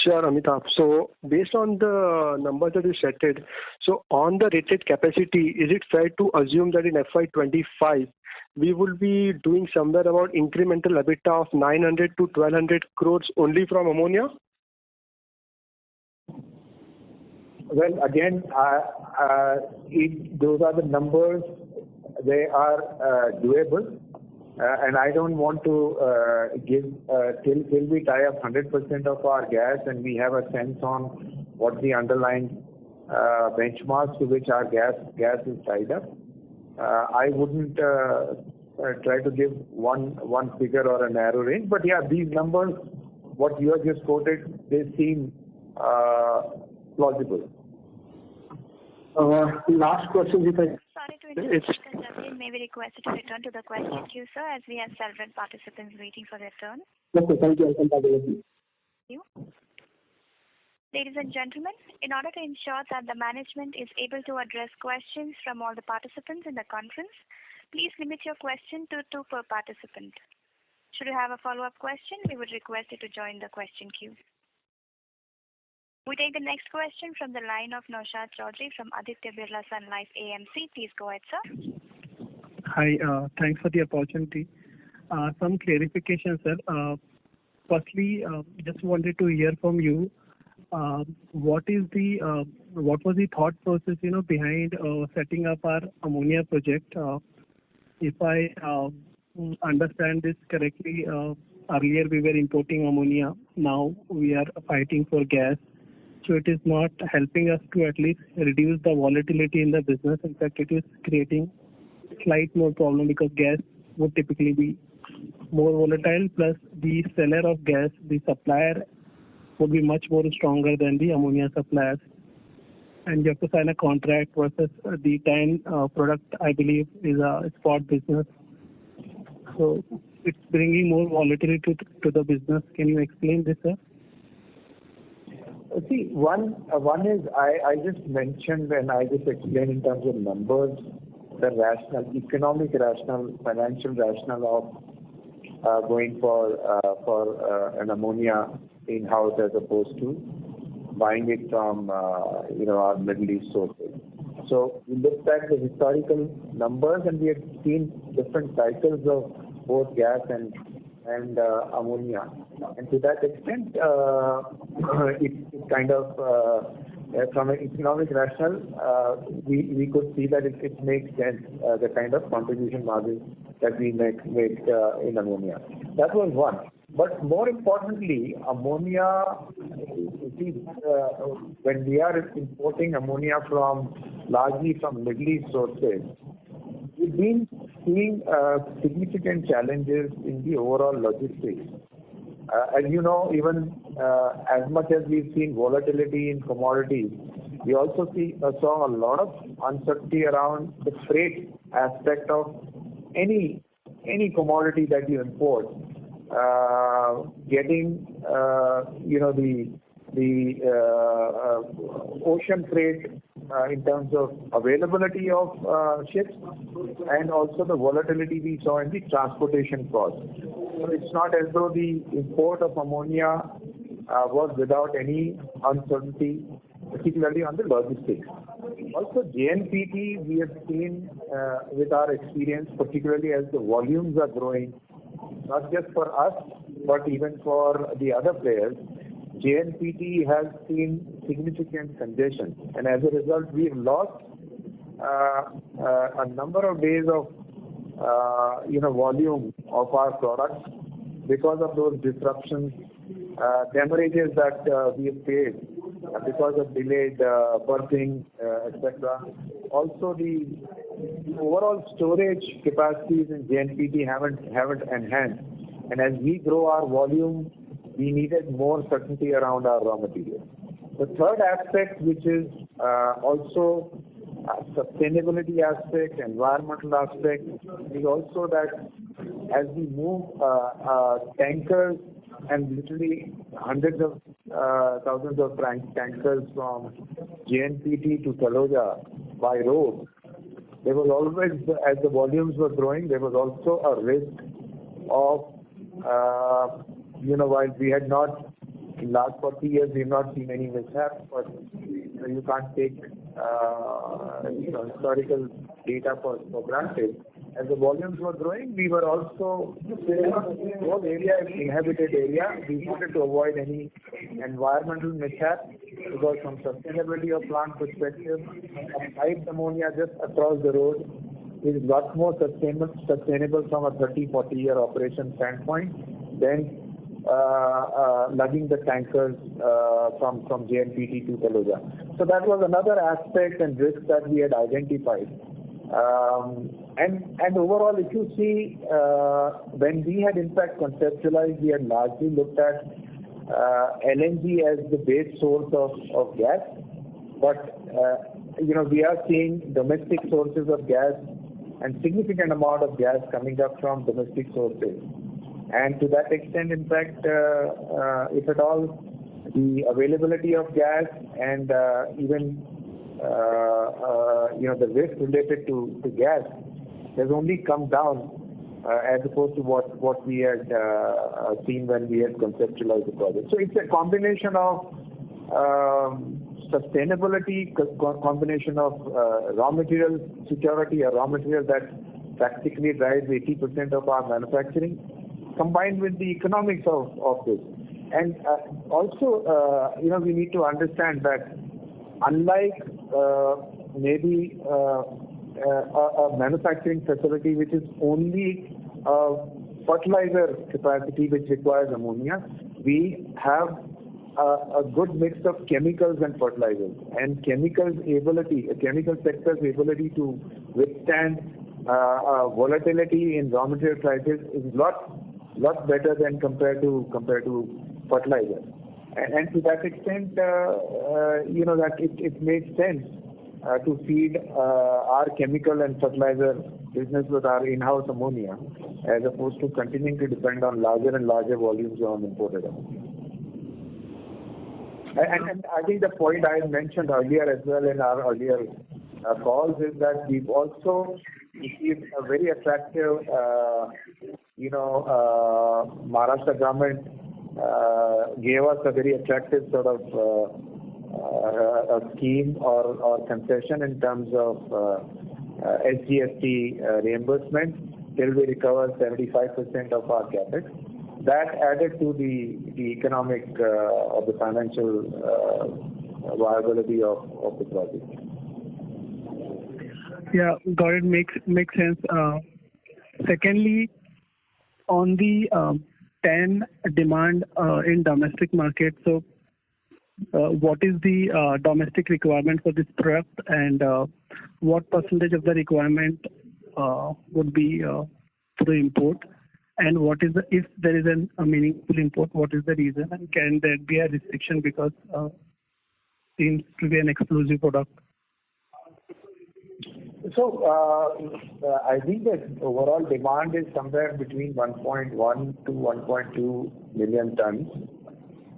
Sure, Amitabh. So based on the numbers that you stated, so on the rated capacity, is it fair to assume that in FY25 we will be doing somewhere about incremental EBITDA of 900 to 1200 crores only from ammonia? Well, again, those are the numbers. They are doable. And I don't want to give till we tie up 100% of our gas and we have a sense on what the underlying benchmarks to which our gas is tied up. I wouldn't try to give one figure or a narrow range, but yeah, these numbers, what you have just quoted, they seem plausible. Last question, if I... Sorry to interrupt, Mr. Justin. May we request you to return to the question queue, sir, as we have several participants waiting for their turn. Okay, thank you. I'll come back with you. Ladies and gentlemen, in order to ensure that the management is able to address questions from all the participants in the conference, please limit your question to 2 per participant. Should you have a follow-up question, we would request you to join the question queue. We take the next question from the line of Naushad Chaudhary from Aditya Birla Sun Life AMC. Please go ahead, sir. Hi, thanks for the opportunity. Some clarification, sir. Firstly, just wanted to hear from you. What was the thought process, behind setting up our ammonia project? If I understand this correctly, earlier we were importing ammonia. Now we are fighting for gas. So it is not helping us to at least reduce the volatility in the business. In fact, it is creating slight more problem because gas would typically be more volatile. Plus, the seller of gas, the supplier, would be much more stronger than the ammonia suppliers. And you have to sign a contract versus the TAN product, I believe, is a spot business. So it's bringing more volatility to the business. Can you explain this, sir? See, one is I just mentioned and I just explained in terms of numbers, the rational, economic rational, financial rational of going for an ammonia in-house as opposed to buying it from our Middle East sources. So we looked at the historical numbers and we have seen different cycles of both gas and ammonia, and to that extent, it kind of from an economic rational, we could see that it makes sense, the kind of contribution margin that we make in ammonia. That was one. But more importantly, ammonia, when we are importing ammonia largely from Middle East sources, we've been seeing significant challenges in the overall logistics. As you know, even as much as we've seen volatility in commodities, we also saw a lot of uncertainty around the freight aspect of any commodity that you import. Getting the ocean freight in terms of availability of ships, and also the volatility we saw in the transportation cost. So it's not as though the import of ammonia was without any uncertainty, particularly on the logistics. Also, JNPT, we have seen with our experience, particularly as the volumes are growing, not just for us, but even for the other players, JNPT has seen significant congestion, and as a result, we've lost a number of days of volume of our products because of those disruptions, damages that we have faced because of delayed berthing, etc. Also, the overall storage capacities in JNPT haven't enhanced, and as we grow our volume, we needed more certainty around our raw material. The third aspect, which is also sustainability aspect, environmental aspect, is also that as we move tankers and literally hundreds of thousands of tankers from JNPT to Taloja by road, there was always, as the volumes were growing, there was also a risk of, while we had not, in last 40 years, we have not seen any mishaps, but you can't take historical data for granted. As the volumes were growing, we were also, whole area is inhabited area. We wanted to avoid any environmental mishap because from sustainability of plant perspective, piped ammonia just across the road is a lot more sustainable from a 30-40 year operation standpoint than lugging the tankers from JNPT to Taloja. So that was another aspect and risk that we had identified. And overall, if you see, when we had in fact conceptualized, we had largely looked at LNG as the base source of gas. But, we are seeing domestic sources of gas and significant amount of gas coming up from domestic sources. And to that extent, in fact, if at all, the availability of gas and even the risk related to gas has only come down as opposed to what we had seen when we had conceptualized the project. So it's a combination of sustainability, combination of raw material security, a raw material that practically drives 80% of our manufacturing, combined with the economics of this. And also, we need to understand that unlike maybe a manufacturing facility which is only fertilizer capacity which requires ammonia, we have a good mix of chemicals and fertilizers. And chemical sector's ability to withstand volatility in raw material prices is lot better than compared to fertilizer. And to that extent, that it makes sense to feed our chemical and fertilizer business with our in-house ammonia, as opposed to continuing to depend on larger and larger volumes on imported ammonia. And I think the point I had mentioned earlier as well in our earlier calls is that we've also received a very attractive, Maharashtra government gave us a very attractive sort of a scheme or concession in terms of SGST reimbursement till we recover 75% of our capex. That added to the economic of the financial viability of the project. Yeah, got it. Makes sense. Secondly, on the TAN demand in domestic market, so what is the domestic requirement for this product, and what percentage of the requirement would be through import? And what is if there is a meaningful import, what is the reason? And can there be a restriction because seems to be an exclusive product? So I think that overall demand is somewhere between 1.1 to 1.2 million tons.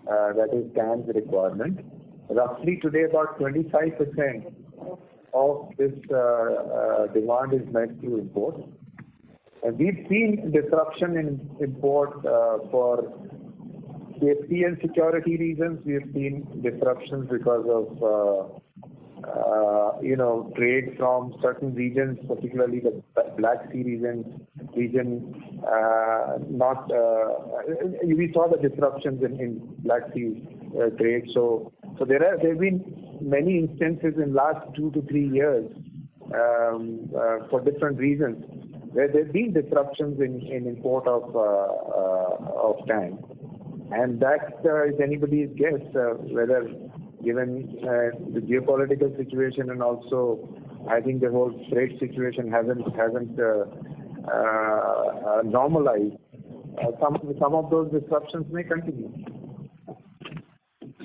That is TAN's requirement. Roughly today, about 25% of this demand is met through import. We've seen disruption in import for safety and security reasons. We've seen disruptions because of trade from certain regions, particularly the Black Sea region. We saw the disruptions in Black Sea trade. So there have been many instances in last 2 to 3 years for different reasons, where there's been disruptions in import of TAN. And that is anybody's guess whether, given the geopolitical situation and also I think the whole trade situation hasn't normalized, some of those disruptions may continue.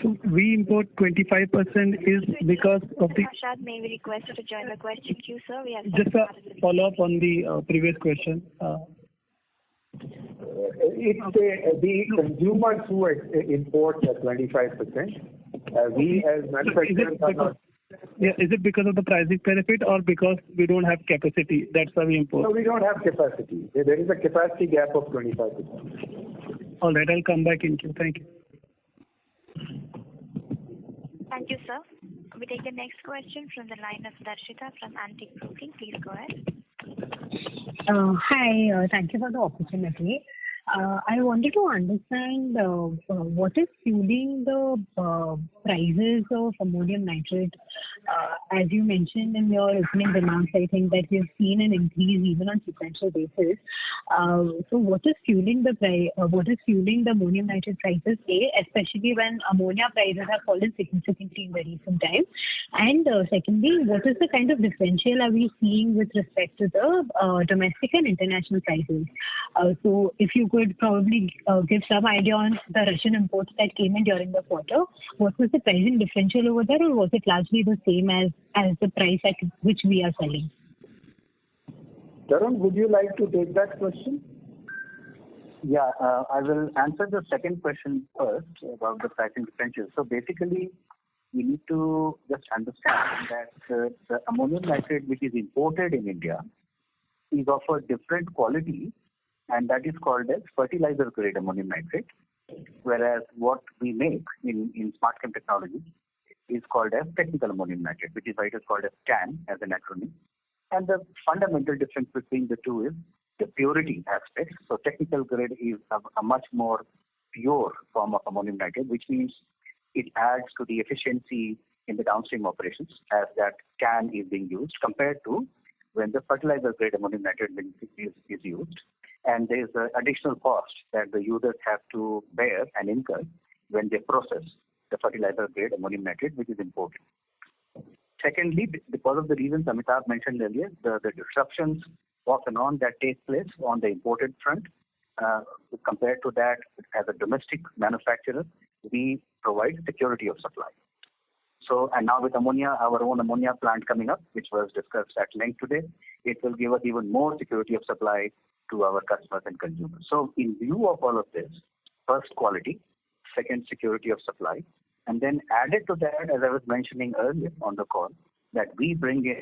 So we import 25% is because of the... Rashad, may we request you to join the question queue, sir? We have Just a follow-up on the previous question. The consumers who import 25%, we as manufacturers are not. Yeah, is it because of the pricing benefit or because we don't have capacity? That's why we import. No, we don't have capacity. There is a capacity gap of 25%. All right, I'll come back in queue. Thank you. Thank you, sir. We take the next question from the line of Darshita from Antique Broking. Please go ahead. Hi, thank you for the opportunity. I wanted to understand what is fueling the prices of ammonium nitrate. As you mentioned in your opening remarks, I think that we've seen an increase even on sequential basis. So what is fueling the ammonium nitrate prices, especially when ammonia prices have fallen significantly in the recent time? And secondly, what is the kind of differential are we seeing with respect to the domestic and international prices? So if you could probably give some idea on the Russian imports that came in during the quarter. What was the pricing differential over there, or was it largely the same as the price at which we are selling? Tarun, would you like to take that question? Yeah, I will answer the second question first about the pricing differential. So basically, we need to just understand that the ammonium nitrate which is imported in India is of a different quality, and that is called as fertilizer grade ammonium nitrate, whereas what we make in Smart Chem technology is called as technical ammonium nitrate, which is why it is called as TAN as an acronym. And the fundamental difference between the two is the purity aspect. So technical grade is a much more pure form of ammonium nitrate, which means it adds to the efficiency in the downstream operations as that TAN is being used compared to when the fertilizer grade ammonium nitrate is used. And there is an additional cost that the users have to bear and incur when they process the fertilizer grade ammonium nitrate which is imported. Secondly, because of the reasons Amitabh mentioned earlier, the disruptions off and on that take place on the imported front, compared to that as a domestic manufacturer, we provide security of supply. So, and now with ammonia, our own ammonia plant coming up, which was discussed at length today, it will give us even more security of supply to our customers and consumers. So in view of all of this, first quality, second security of supply, and then added to that, as I was mentioning earlier on the call, that we bring in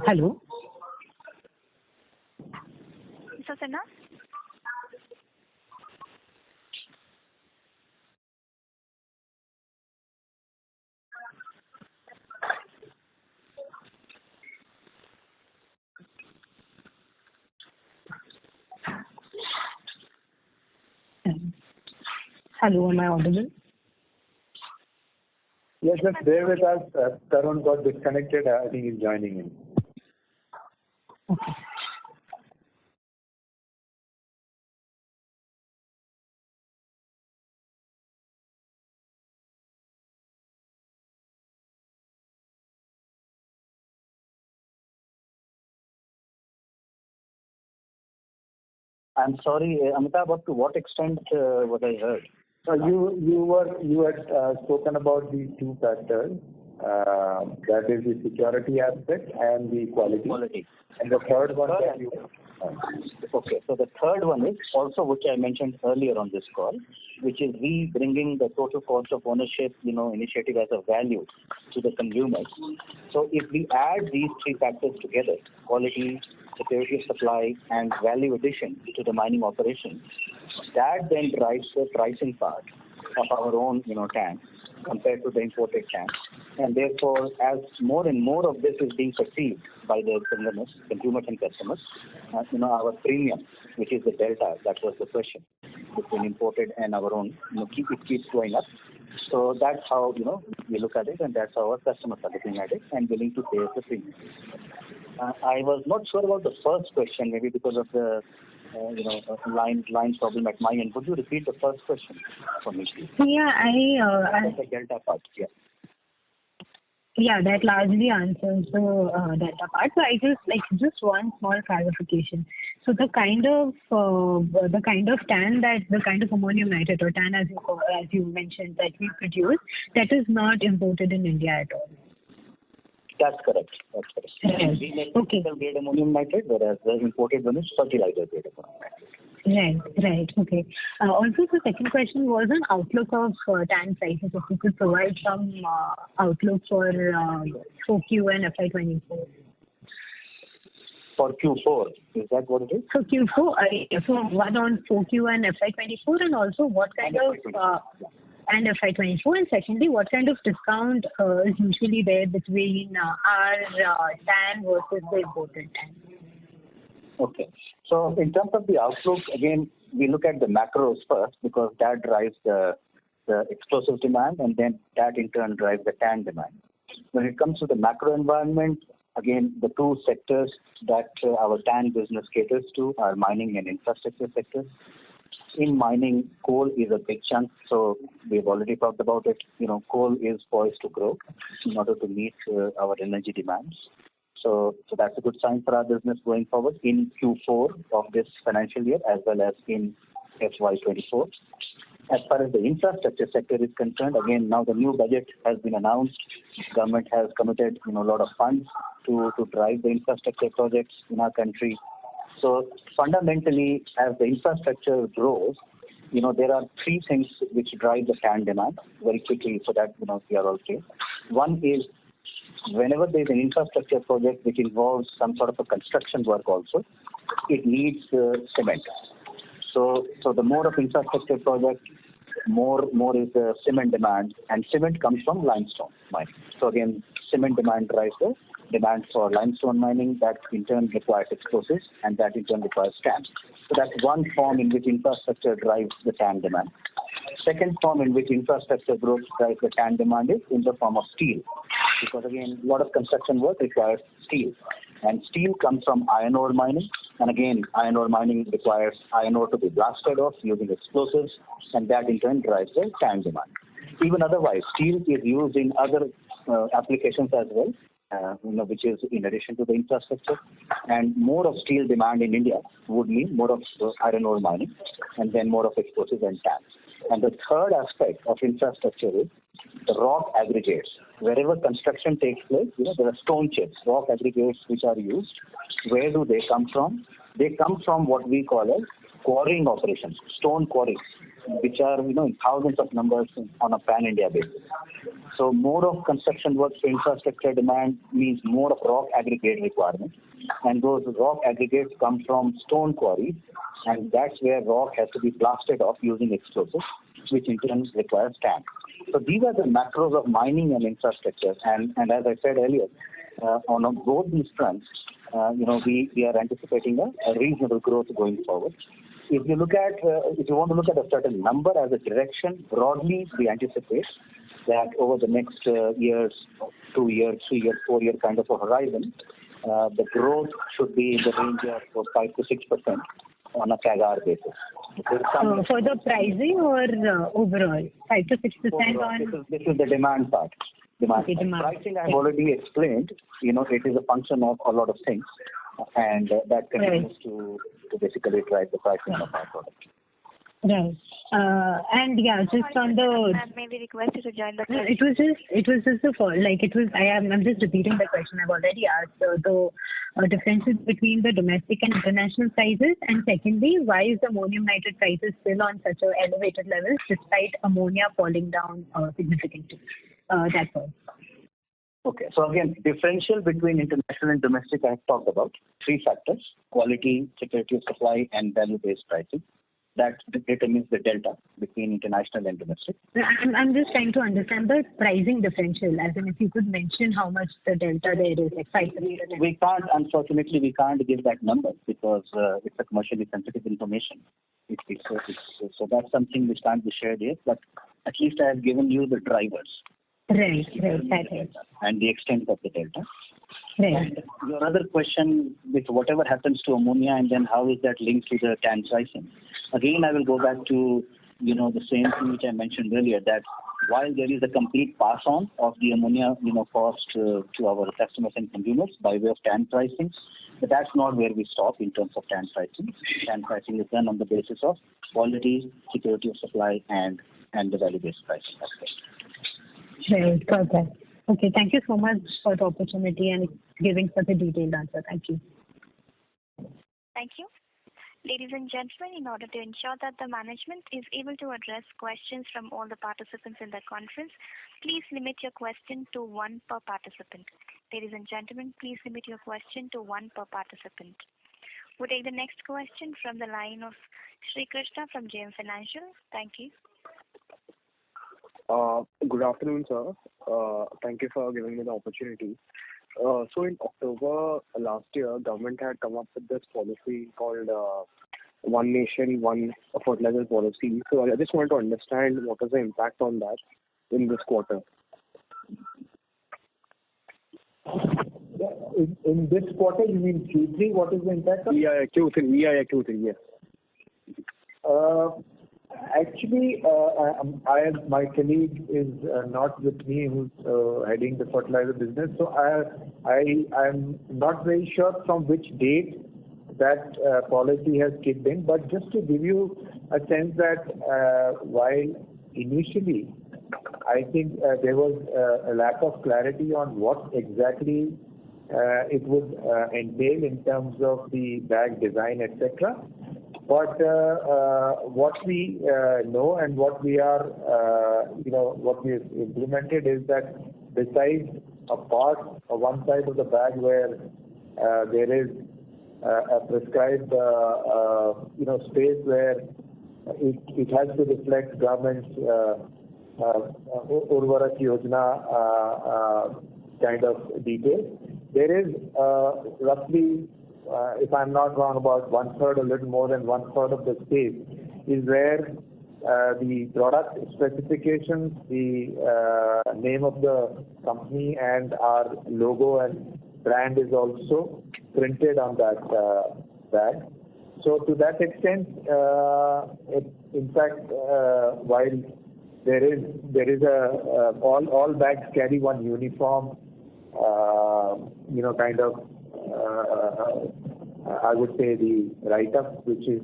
Hello. Mr. Sinha? Hello, am I audible? Yes, just bear with us. Tarun got disconnected. I think he's joining in. Okay. I'm sorry, Amitabh, up to what extent what I heard? You had spoken about these two factors. That is the security aspect and the quality. And the third one that you... Okay, so the third one is also which I mentioned earlier on this call, which is we bringing the total cost of ownership, initiative as a value to the consumers. So if we add these three factors together, quality, security of supply, and value addition to the mining operation, that then drives the pricing part of our own, TAN compared to the imported TAN. And therefore, as more and more of this is being perceived by the consumers and customers, our premium, which is the delta, that was the question, between imported and our own, it keeps going up. So that's how, we look at it, and that's how our customers are looking at it and willing to pay the premium. I was not sure about the first question, maybe because of the line problem at my end. Could you repeat the first question for me, please? Yeah, The delta part, yeah. Yeah, that largely answers the data part. So I just one small clarification. So the kind of TAN the kind of ammonium nitrate or TAN as you mentioned that we produce, that is not imported in India at all. That's correct. Right. We make Okay. technical grade ammonium nitrate, whereas the imported one is fertilizer grade ammonium nitrate. Right. Okay. Also, the second question was an outlook of TAN prices. If you could provide some outlook for 4Q and FY24. For Q4, is that what it is? So Q4, so one on 4Q and FY24, and also what kind of and FY24, and secondly, what kind of discount is usually there between our TAN versus the imported TAN? Okay. So in terms of the outlook, again, we look at the macros first because that drives the explosives demand, and then that in turn drives the TAN demand. When it comes to the macro environment, again, the two sectors that our TAN business caters to are mining and infrastructure sectors. In mining, coal is a big chunk, so we've already talked about it. Coal is poised to grow in order to meet our energy demands. So that's a good sign for our business going forward in Q4 of this financial year as well as in FY24. As far as the infrastructure sector is concerned, again, now the new budget has been announced. Government has committed a lot of funds to drive the infrastructure projects in our country. So fundamentally, as the infrastructure grows, there are three things which drive the TAN demand very quickly so that, we are all clear. One is whenever there is an infrastructure project which involves some sort of a construction work also, it needs cement. So the more of infrastructure project, more is the cement demand, and cement comes from limestone mining. So again, cement demand drives the demand for limestone mining. That in turn requires explosives, and that in turn requires TAN. So that's one form in which infrastructure drives the TAN demand. Second form in which infrastructure growth drives the TAN demand is in the form of steel, because again, a lot of construction work requires steel, and steel comes from iron ore mining, and again, iron ore mining requires iron ore to be blasted off using explosives, and that in turn drives the TAN demand. Even otherwise, steel is used in other applications as well, which is in addition to the infrastructure, and more of steel demand in India would mean more of iron ore mining, and then more of explosives and TAN. And the third aspect of infrastructure is the rock aggregates. Wherever construction takes place, there are stone chips, rock aggregates which are used. Where do they come from? They come from what we call as quarrying operations, stone quarries, which are in thousands of numbers on a pan-India basis. So more of construction work for infrastructure demand means more of rock aggregate requirement, and those rock aggregates come from stone quarries, and that's where rock has to be blasted off using explosives, which in turn requires TAN. So these are the macros of mining and infrastructure, and as I said earlier, on both these fronts, we are anticipating a reasonable growth going forward. If you want to look at a certain number as a direction, broadly we anticipate that over the next years, 2 years, 3 years, 4 year kind of a horizon, the growth should be in the range of 5 to 6% on a CAGR basis. For the pricing or overall 5 to 6% on? This is the demand part. Okay, demand. Pricing I've already explained. It is a function of a lot of things, and that continues to basically drive the pricing of our product. Right. And yeah, just on the. May we request you to join the question? It was just a fall. I'm just repeating the question I've already asked. The differences between the domestic and international prices, and secondly, why is the ammonium nitrate prices still on such a elevated levels despite ammonia falling down significantly? That's all. Okay. So again, differential between international and domestic I have talked about. 3 factors: quality, security of supply, and value-based pricing. That determines the delta between international and domestic. I'm just trying to understand the pricing differential, as in if you could mention how much the delta there is, like 5%. Unfortunately, we can't give that number because it's a commercially sensitive information. So that's something which can't be shared here, but at least I have given you the drivers. Right. That is. And the extent of the delta. Right. And your other question with whatever happens to ammonia and then how is that linked to the TAN pricing? Again, I will go back to, the same thing which I mentioned earlier, that while there is a complete pass on of the ammonia, cost to our customers and consumers by way of TAN pricing, but that's not where we stop in terms of TAN pricing. TAN pricing is done on the basis of quality, security of supply, and the value-based pricing aspect. Right. Got that. Okay. Thank you so much for the opportunity and giving such a detailed answer. Thank you. Thank you. Ladies and gentlemen, in order to ensure that the management is able to address questions from all the participants in the conference, please limit your question to one per participant. Ladies and gentlemen, please limit your question to one per participant. We'll take the next question from the line of Sri Krishna from JM Financial. Thank you. Good afternoon, sir. Thank you for giving me the opportunity. So in October last year, government had come up with this policy called One Nation, One Fertilizer policy. So I just wanted to understand what is the impact on that in this quarter. In this quarter, you mean Q3? What is the impact of? Yeah, Q3, yes. Actually, my colleague is not with me, who's heading the fertilizer business. So I'm not very sure from which date that policy has kicked in. But just to give you a sense that while initially I think there was a lack of clarity on what exactly it would entail in terms of the bag design, etc. But what we know and what we are, what we have implemented is that besides a part or one side of the bag where there is a prescribed, space where it has to reflect government's Urvarak Yojana kind of details. There is roughly, if I'm not wrong, about 1/3, a little more than 1/3 of the space is where the product specifications, the name of the company and our logo and brand is also printed on that bag. So to that extent, in fact, while there is a all bags carry one uniform, kind of. I would say the write-up which is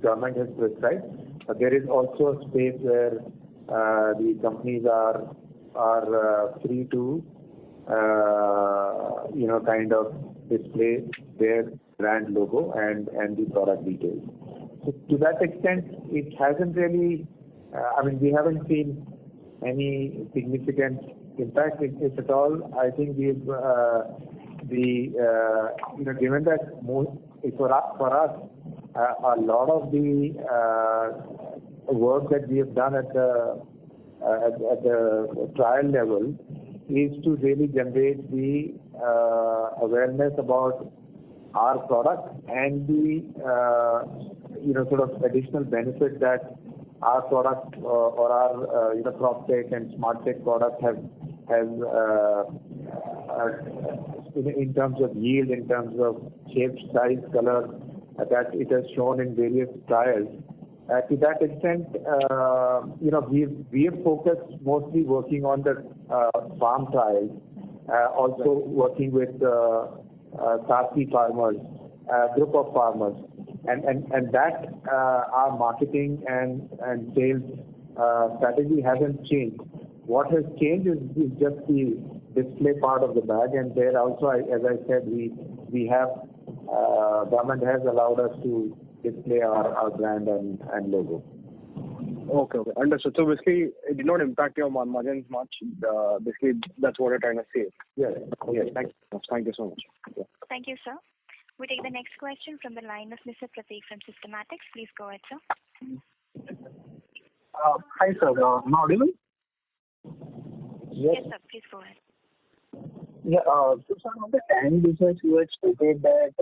government has prescribed, but there is also a space where the companies are free to kind of display their brand logo and the product details. So to that extent, it hasn't really. We haven't seen any significant impact. If at all, I think we've given that for us, a lot of the work that we have done at the trial level is to really generate the awareness about our product and the sort of additional benefit that our product or our PropTech and SmartTech product has in terms of yield, in terms of shape, size, color, that it has shown in various trials. To that extent, we have focused mostly working on the farm trials, also working with Sasi farmers, group of farmers, and that our marketing and sales strategy hasn't changed. What has changed is just the display part of the bag, and there also, as I said, we have government has allowed us to display our brand and logo. Okay, understood. So basically, it did not impact your margins much. Basically, that's what you're trying to say. Yes. Thank you so much. Yeah. Thank you, sir. We take the next question from the line of Mr. Prateek from Systematics. Please go ahead, sir. Hi, sir. Am I audible? Yes, sir. Please go ahead. Yeah. So, sir, on the TAN business, you had stated that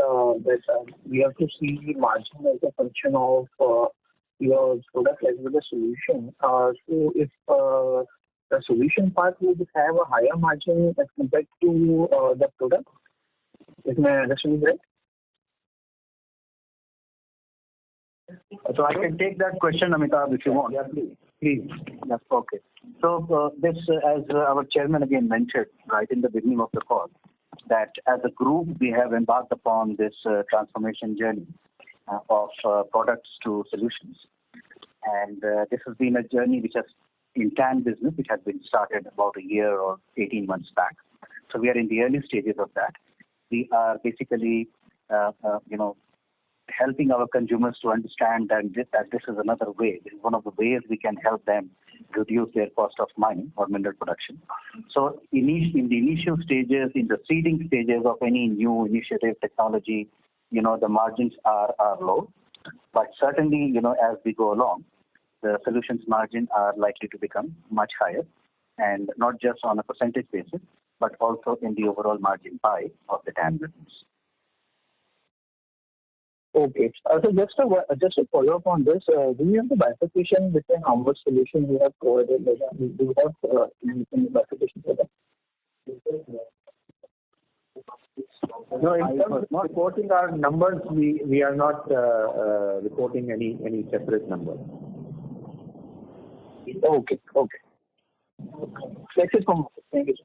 we have to see margin as a function of your product as well as solution. So if the solution part would have a higher margin as compared to the product, is my understanding right? So I can take that question, Amitabh, if you want. Yeah, please. Yes, okay. So this, as our chairman again mentioned right in the beginning of the call, that as a group we have embarked upon this transformation journey of products to solutions. And this has been a journey which has, in TAN business, which has been started about a year or 18 months back. So we are in the early stages of that. We are basically, helping our consumers to understand that this is another way. This is one of the ways we can help them reduce their cost of mining or mineral production. So in the initial stages, in the seeding stages of any new initiative technology, the margins are low. But certainly, as we go along, the solutions margin are likely to become much higher, and not just on a percentage basis, but also in the overall margin pie of the TAN business. Okay. So just to follow up on this, do you have the bifurcation between how much solution you have provided? Do you have any bifurcation for that? No, in terms of reporting our numbers, we are not reporting any separate numbers. Okay. That's it from me. Thank you.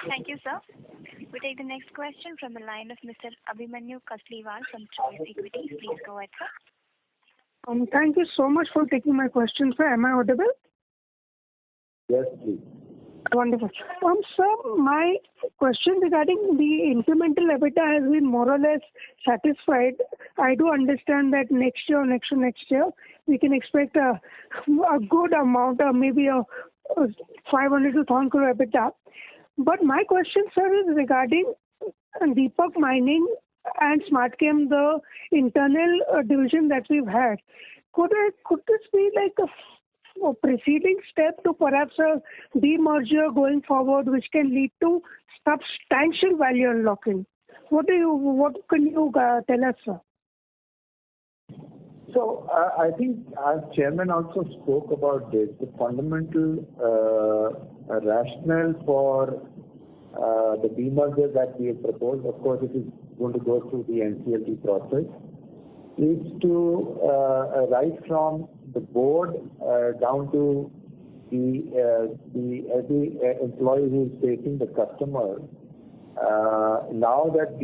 Thank you, sir. We take the next question from the line of Mr. Abhimanyu Kasliwal from Choice Equities. Please go ahead, sir. Thank you so much for taking my question, sir. Am I audible? Yes, please. Wonderful. Sir, my question regarding the incremental EBITDA has been more or less satisfied. I do understand that next year, we can expect a good amount, maybe a 500 to 1,000 crore EBITDA. But my question, sir, is regarding Deepak Mining and SmartChem, the internal division that we've had. Could this be like a preceding step to perhaps a demerger going forward, which can lead to substantial value unlocking? What can you tell us, sir? So I think our chairman also spoke about this. The fundamental rationale for the demerger that we have proposed, of course, it is going to go through the NCLT process, is to right from the board down to every employee who is facing the customer. Now that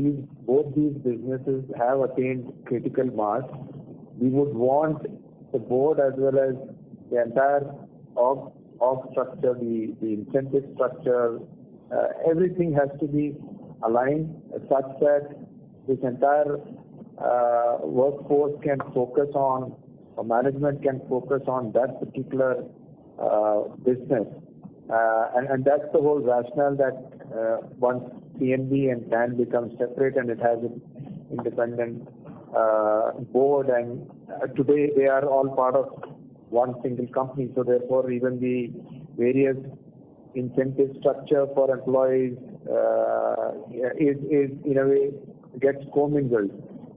both these businesses have attained critical mass, we would want the board as well as the entire org structure, the incentive structure, everything has to be aligned such that this entire workforce can focus on, or management can focus on that particular business. And that's the whole rationale that once CNB and TAN become separate and it has an independent board, and today they are all part of one single company. So therefore, even the various incentive structure for employees is in a way gets commingled.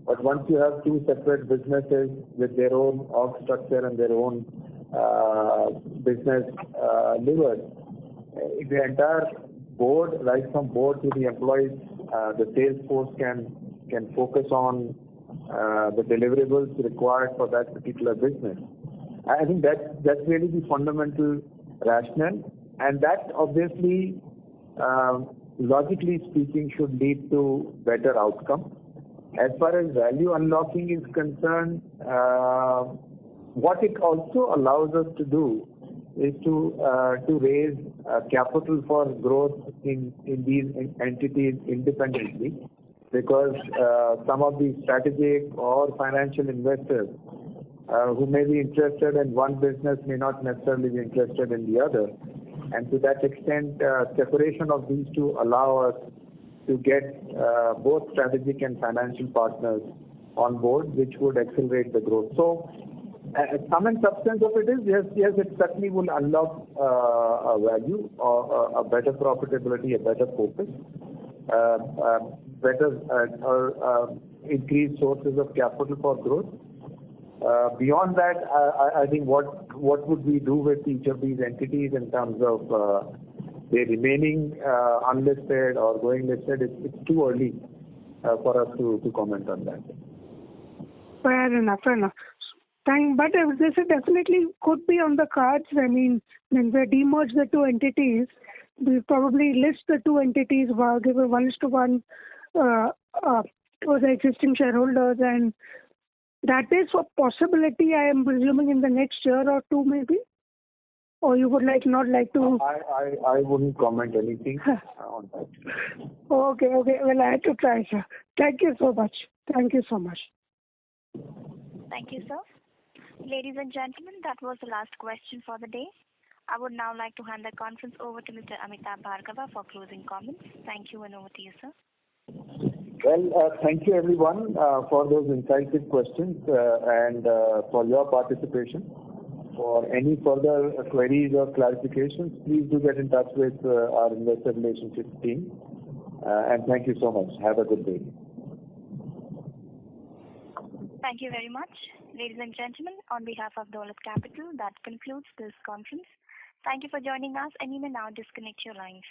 But once you have two separate businesses with their own org structure and their own business levers, the entire board, right from board to the employees, the sales force can focus on the deliverables required for that particular business. I think that's really the fundamental rationale, and that obviously, logically speaking, should lead to better outcome. As far as value unlocking is concerned, what it also allows us to do is to raise capital for growth in these entities independently, because some of the strategic or financial investors who may be interested in one business may not necessarily be interested in the other. And to that extent, separation of these two allow us to get both strategic and financial partners on board, which would accelerate the growth. So, sum and substance of it is, yes, it certainly will unlock a value or a better profitability, a better focus. better or increased sources of capital for growth. Beyond that, I think what would we do with each of these entities in terms of their remaining unlisted or going listed, it's too early for us to comment on that. Fair enough. But this definitely could be on the cards. I mean, when we demerge the two entities, we probably list the two entities, give a 1:1 to the existing shareholders, and that is a possibility, I am presuming, in the next year or two, maybe? Or you would not like to? I wouldn't comment anything on that. Okay. Well, I had to try, sir. Thank you so much. Thank you, sir. Ladies and gentlemen, that was the last question for the day. I would now like to hand the conference over to Mr. Amitabh Bhargava for closing comments. Thank you, and over to you, sir. Well, thank you everyone for those insightful questions and for your participation. For any further queries or clarifications, please do get in touch with our investor relationship team. And thank you so much. Have a good day. Thank you very much. Ladies and gentlemen, on behalf of Dolat Capital, that concludes this conference. Thank you for joining us, and you may now disconnect your lines.